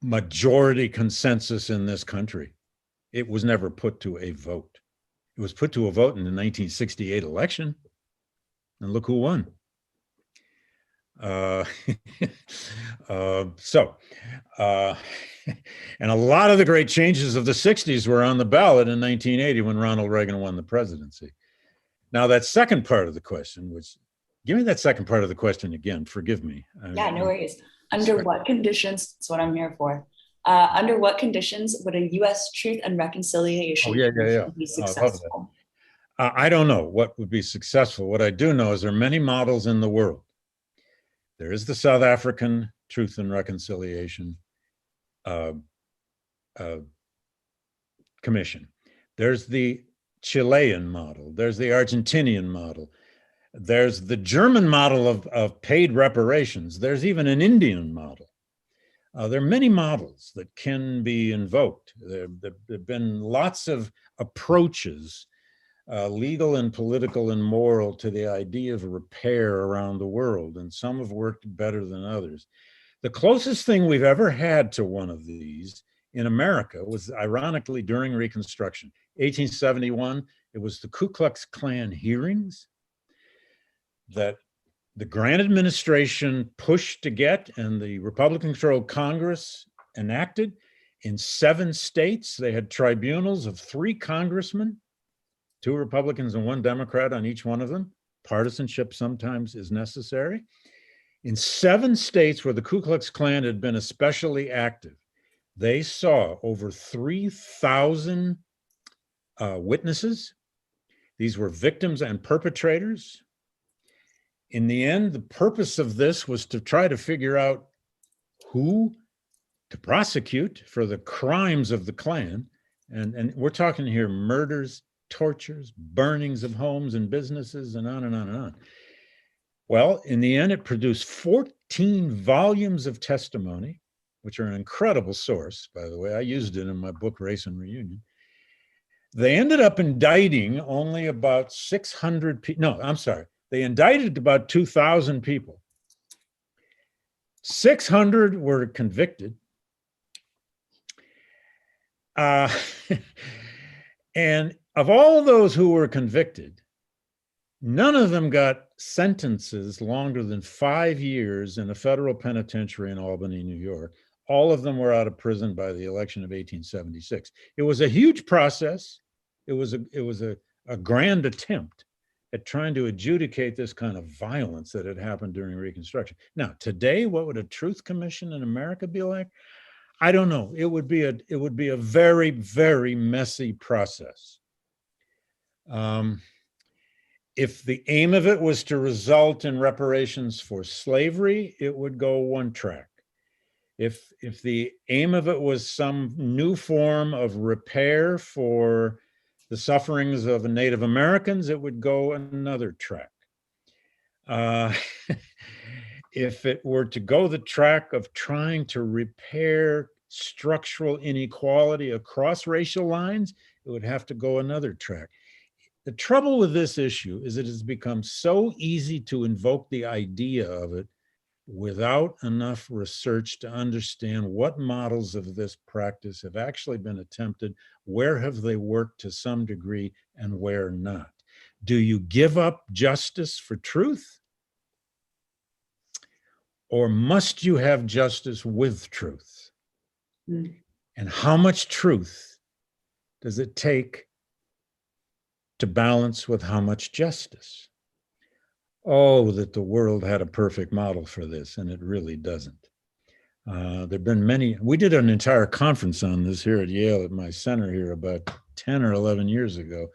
majority consensus in this country. It was never put to a vote. It was put to a vote in the 1968 election, and look who won. And a lot of the great changes of the 60s were on the ballot in 1980 when Ronald Reagan won the presidency. Now, that second part of the question, give me that second part of the question again, forgive me. Yeah, no worries. Under what conditions, that's what I'm here for. Under what conditions would a US Truth and Reconciliation Commission be successful? I don't know what would be successful. What I do know is there are many models in the world. There is the South African Truth and Reconciliation Commission. There's the Chilean model. There's the Argentinian model. There's the German model of paid reparations. There's even an Indian model. There are many models that can be invoked. There have been lots of approaches, legal and political and moral, to the idea of repair around the world, and some have worked better than others. The closest thing we've ever had to one of these in America was, ironically, during Reconstruction. 1871, it was the Ku Klux Klan hearings that the Grant administration pushed to get, and the Republican-controlled Congress enacted. In 7 states, they had tribunals of 3 congressmen, 2 Republicans and 1 Democrat on each one of them. Partisanship sometimes is necessary. In 7 states where the Ku Klux Klan had been especially active, they saw over 3,000 witnesses. These were victims and perpetrators. In the end, the purpose of this was to try to figure out who to prosecute for the crimes of the Klan. And we're talking here murders, tortures, burnings of homes and businesses, and on and on and on. Well, in the end, it produced 14 volumes of testimony which are an incredible source, by the way. I used it in my book, Race and Reunion. They ended up indicting only about 600 people. No, I'm sorry. They indicted about 2,000 people. 600 were convicted. And of all those who were convicted, none of them got sentences longer than 5 years in a federal penitentiary in Albany, New York. All of them were out of prison by the election of 1876. It was a huge process. It was a grand attempt at trying to adjudicate this kind of violence that had happened during Reconstruction. Now, today, what would a truth commission in America be like? I don't know. It would be a very, very messy process. If the aim of it was to result in reparations for slavery, it would go one track. If the aim of it was some new form of repair for the sufferings of Native Americans, it would go another track. If it were to go the track of trying to repair structural inequality across racial lines, it would have to go another track. The trouble with this issue is it has become so easy to invoke the idea of it without enough research to understand what models of this practice have actually been attempted, where have they worked to some degree, and where not. Do you give up justice for truth? Or must you have justice with truth? Mm. And how much truth does it take to balance with how much justice? Oh, that the world had a perfect model for this, and it really doesn't. There have been many. We did an entire conference on this here at Yale at my center here about 10 or 11 years ago,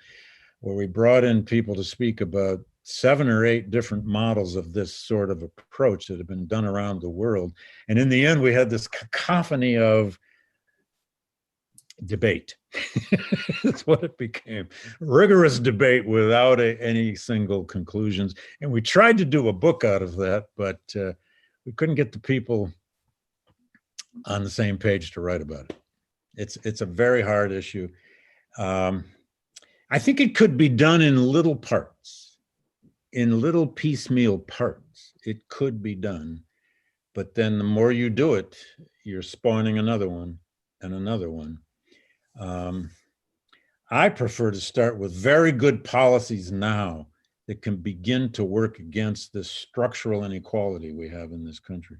where we brought in people to speak about 7 or 8 different models of this sort of approach that have been done around the world. And in the end, we had this cacophony of debate. That's what it became. Rigorous debate without any single conclusions. And we tried to do a book out of that, but we couldn't get the people on the same page to write about it. It's a very hard issue. I think it could be done in little parts, in little piecemeal parts. It could be done. But then the more you do it, you're spawning another one and another one. I prefer to start with very good policies now that can begin to work against this structural inequality we have in this country.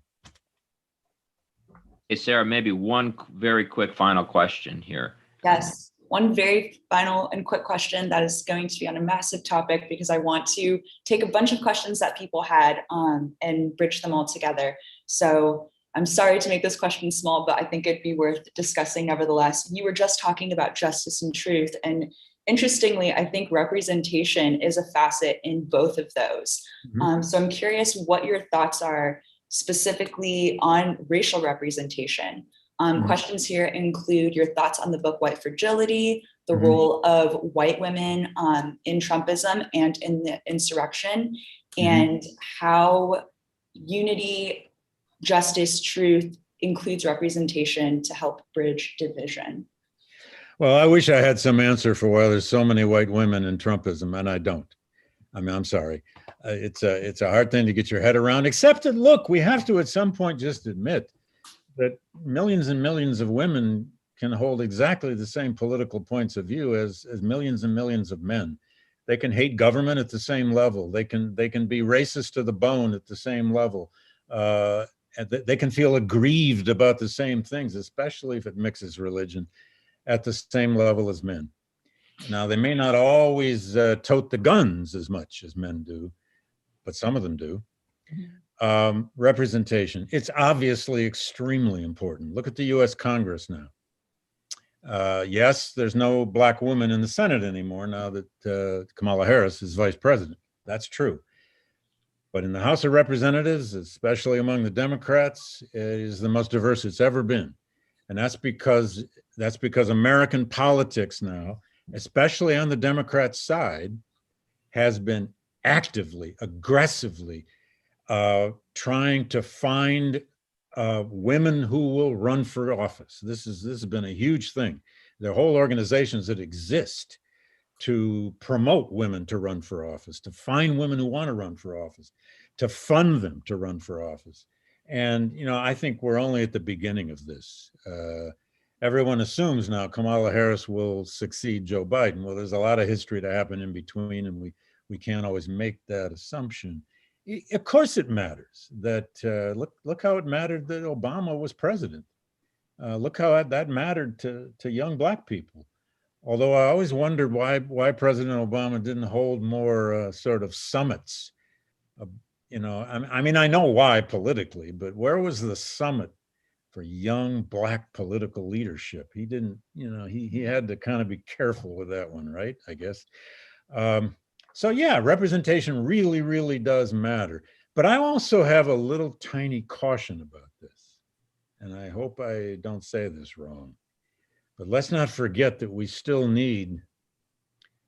Hey, Sarah, maybe one very quick final question here. Yes, one very final and quick question that is going to be on a massive topic, because I want to take a bunch of questions that people had and bridge them all together. So I'm sorry to make this question small, but I think it'd be worth discussing nevertheless. You were just talking about justice and truth. And interestingly, I think representation is a facet in both of those. Mm-hmm. So I'm curious what your thoughts are specifically on racial representation. Mm-hmm. Questions here include your thoughts on the book White Fragility, the mm-hmm. role of white women in Trumpism and in the insurrection, mm-hmm. and how unity, justice, truth includes representation to help bridge division. Well, I wish I had some answer for why there's so many white women in Trumpism, and I don't. I mean, I'm sorry. It's a hard thing to get your head around, except that, look, we have to at some point just admit that millions and millions of women can hold exactly the same political points of view as millions and millions of men. They can hate government at the same level. They can be racist to the bone at the same level. They can feel aggrieved about the same things, especially if it mixes religion, at the same level as men. Now, they may not always tote the guns as much as men do, but some of them do. Mm-hmm. Representation, it's obviously extremely important. Look at the US Congress now. Yes, there's no Black woman in the Senate anymore now that Kamala Harris is vice president. That's true. But in the House of Representatives, especially among the Democrats, it is the most diverse it's ever been. And that's because American politics now, especially on the Democrat side, has been actively, aggressively trying to find women who will run for office. This has been a huge thing. There are whole organizations that exist to promote women to run for office, to find women who want to run for office, to fund them to run for office. And, I think we're only at the beginning of this. Everyone assumes now Kamala Harris will succeed Joe Biden. Well, there's a lot of history to happen in between, and we can't always make that assumption. Of course it matters that, look how it mattered that Obama was president. Look how that mattered to young Black people. Although I always wondered why President Obama didn't hold more sort of summits. I mean, I know why politically, but where was the summit for young Black political leadership? He didn't, he had to kind of be careful with that one, right? I guess. So yeah, representation really, really does matter. But I also have a little tiny caution about this. And I hope I don't say this wrong. But let's not forget that we still need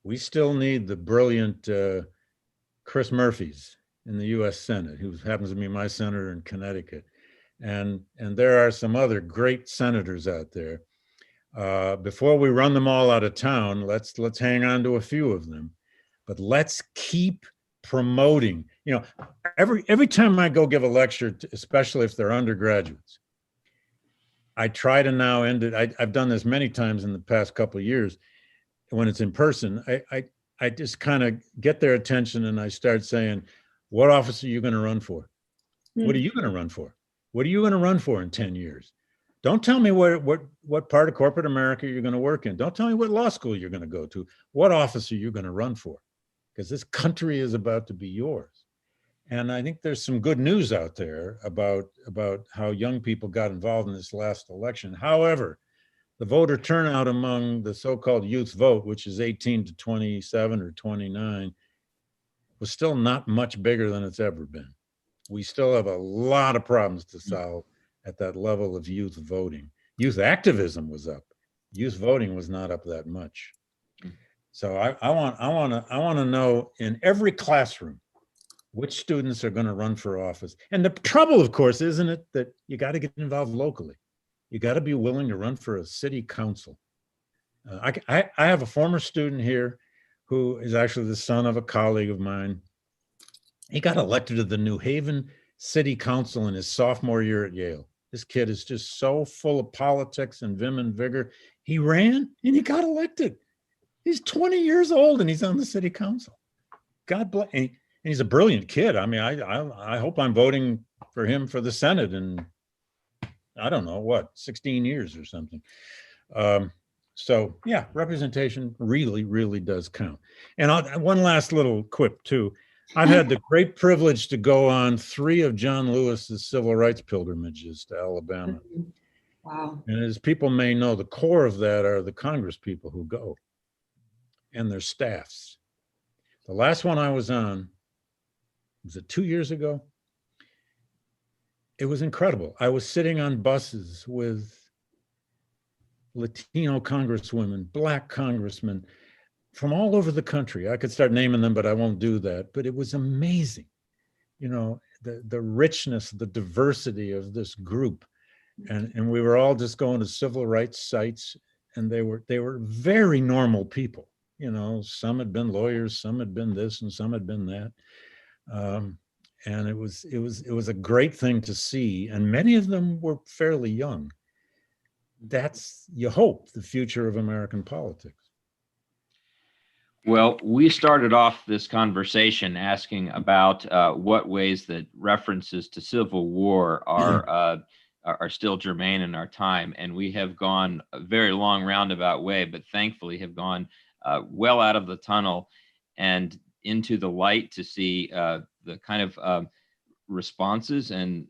the brilliant Chris Murphys in the US Senate, who happens to be my senator in Connecticut. And there are some other great senators out there. Before we run them all out of town, let's hang on to a few of them. But let's keep promoting. Every time I go give a lecture, especially if they're undergraduates, I try to now end it. I've done this many times in the past couple of years. When it's in person, I just kind of get their attention and I start saying, what office are you going to run for? What are you going to run for? What are you going to run for in 10 years? Don't tell me what part of corporate America you're going to work in. Don't tell me what law school you're going to go to. What office are you going to run for? Because this country is about to be yours. And I think there's some good news out there about how young people got involved in this last election. However, the voter turnout among the so-called youth vote, which is 18 to 27 or 29, was still not much bigger than it's ever been. We still have a lot of problems to solve at that level of youth voting. Youth activism was up. Youth voting was not up that much. So I want to know in every classroom which students are going to run for office. And the trouble, of course, isn't it that you got to get involved locally? You got to be willing to run for a city council. I have a former student here who is actually the son of a colleague of mine. He got elected to the New Haven City Council in his sophomore year at Yale. This kid is just so full of politics and vim and vigor. He ran and he got elected. He's 20 years old and he's on the city council. God bless. And he's a brilliant kid. I mean, I hope I'm voting for him for the Senate in, I don't know, 16 years or something. So yeah, representation really, really does count. And one last little quip too. I've had the great privilege to go on 3 of John Lewis's civil rights pilgrimages to Alabama. Wow. And as people may know, the core of that are the Congress people who go and their staffs. The last one I was on, was it 2 years ago? It was incredible. I was sitting on buses with Latino congresswomen, Black congressmen from all over the country. I could start naming them, but I won't do that. But it was amazing, the richness, the diversity of this group. And we were all just going to civil rights sites, and they were very normal people. Some had been lawyers, some had been this, and some had been that. And it was a great thing to see. And many of them were fairly young. That's, you hope, the future of American politics. Well, we started off this conversation asking about what ways that references to Civil War are still germane in our time. And we have gone a very long roundabout way, but thankfully have gone well out of the tunnel and into the light to see the kind of responses and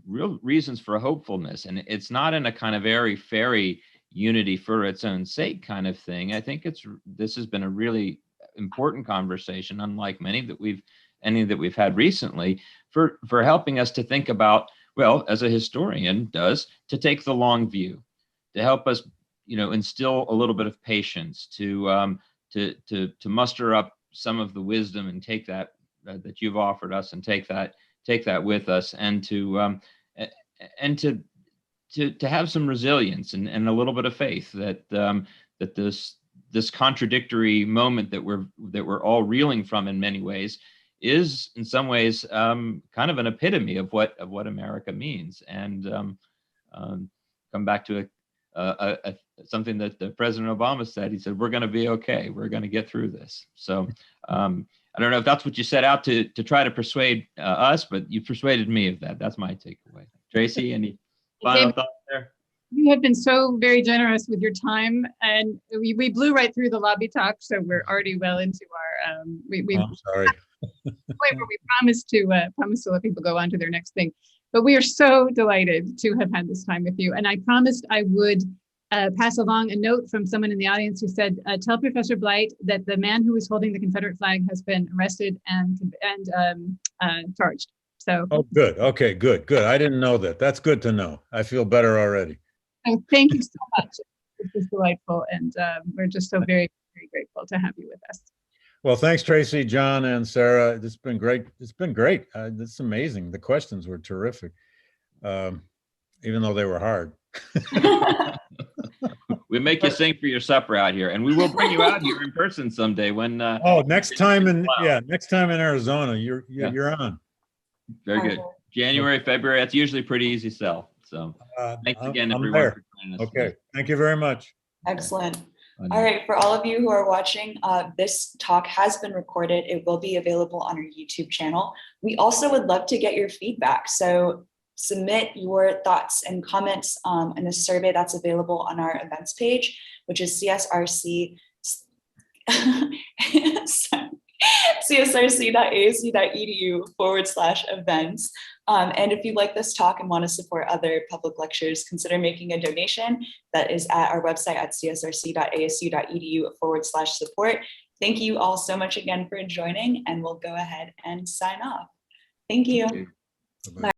real reasons for hopefulness. And it's not in a kind of airy-fairy unity for its own sake kind of thing. I think this has been a really important conversation, unlike any that we've had recently, for helping us to think about, well, as a historian does, to take the long view, to help us, instill a little bit of patience, to muster up some of the wisdom and take that you've offered us and take that with us, and and to have some resilience and a little bit of faith that that this contradictory moment that we're all reeling from in many ways is in some ways kind of an epitome of what America means. And come back to something that President Obama said. He said, "We're going to be okay. We're going to get through this." So I don't know if that's what you set out to try to persuade us, but you persuaded me of that. That's my takeaway. Tracy, any final thoughts there? You have been so very generous with your time, and we blew right through the lobby talk, so we're already well into our. I'm sorry. Where we promised to let people go on to their next thing, but we are so delighted to have had this time with you. And I promised I would pass along a note from someone in the audience who said, "Tell Professor Blight that the man who was holding the Confederate flag has been arrested and charged." So. Oh, good. Okay, good. I didn't know that. That's good to know. I feel better already. Thank you so much. This was delightful, and we're just so very, very grateful to have you with us. Well, thanks, Tracy, John, and Sarah. It's been great. It's been great. It's amazing. The questions were terrific, even though they were hard. We make you sing for your supper out here, and we will bring you out here in person someday when. Next time in Arizona, you're on. Very good. January, February. That's usually a pretty easy sell. So thanks again, everyone, for joining us. Okay, today. thank you very much. Excellent. All right, for all of you who are watching, this talk has been recorded. It will be available on our YouTube channel. We also would love to get your feedback. So submit your thoughts and comments in a survey that's available on our events page, which is csrc.asu.edu/events. And if you like this talk and want to support other public lectures, consider making a donation. That is at our website at csrc.asu.edu/support. Thank you all so much again for joining, and we'll go ahead and sign off. Thank you. Bye-bye.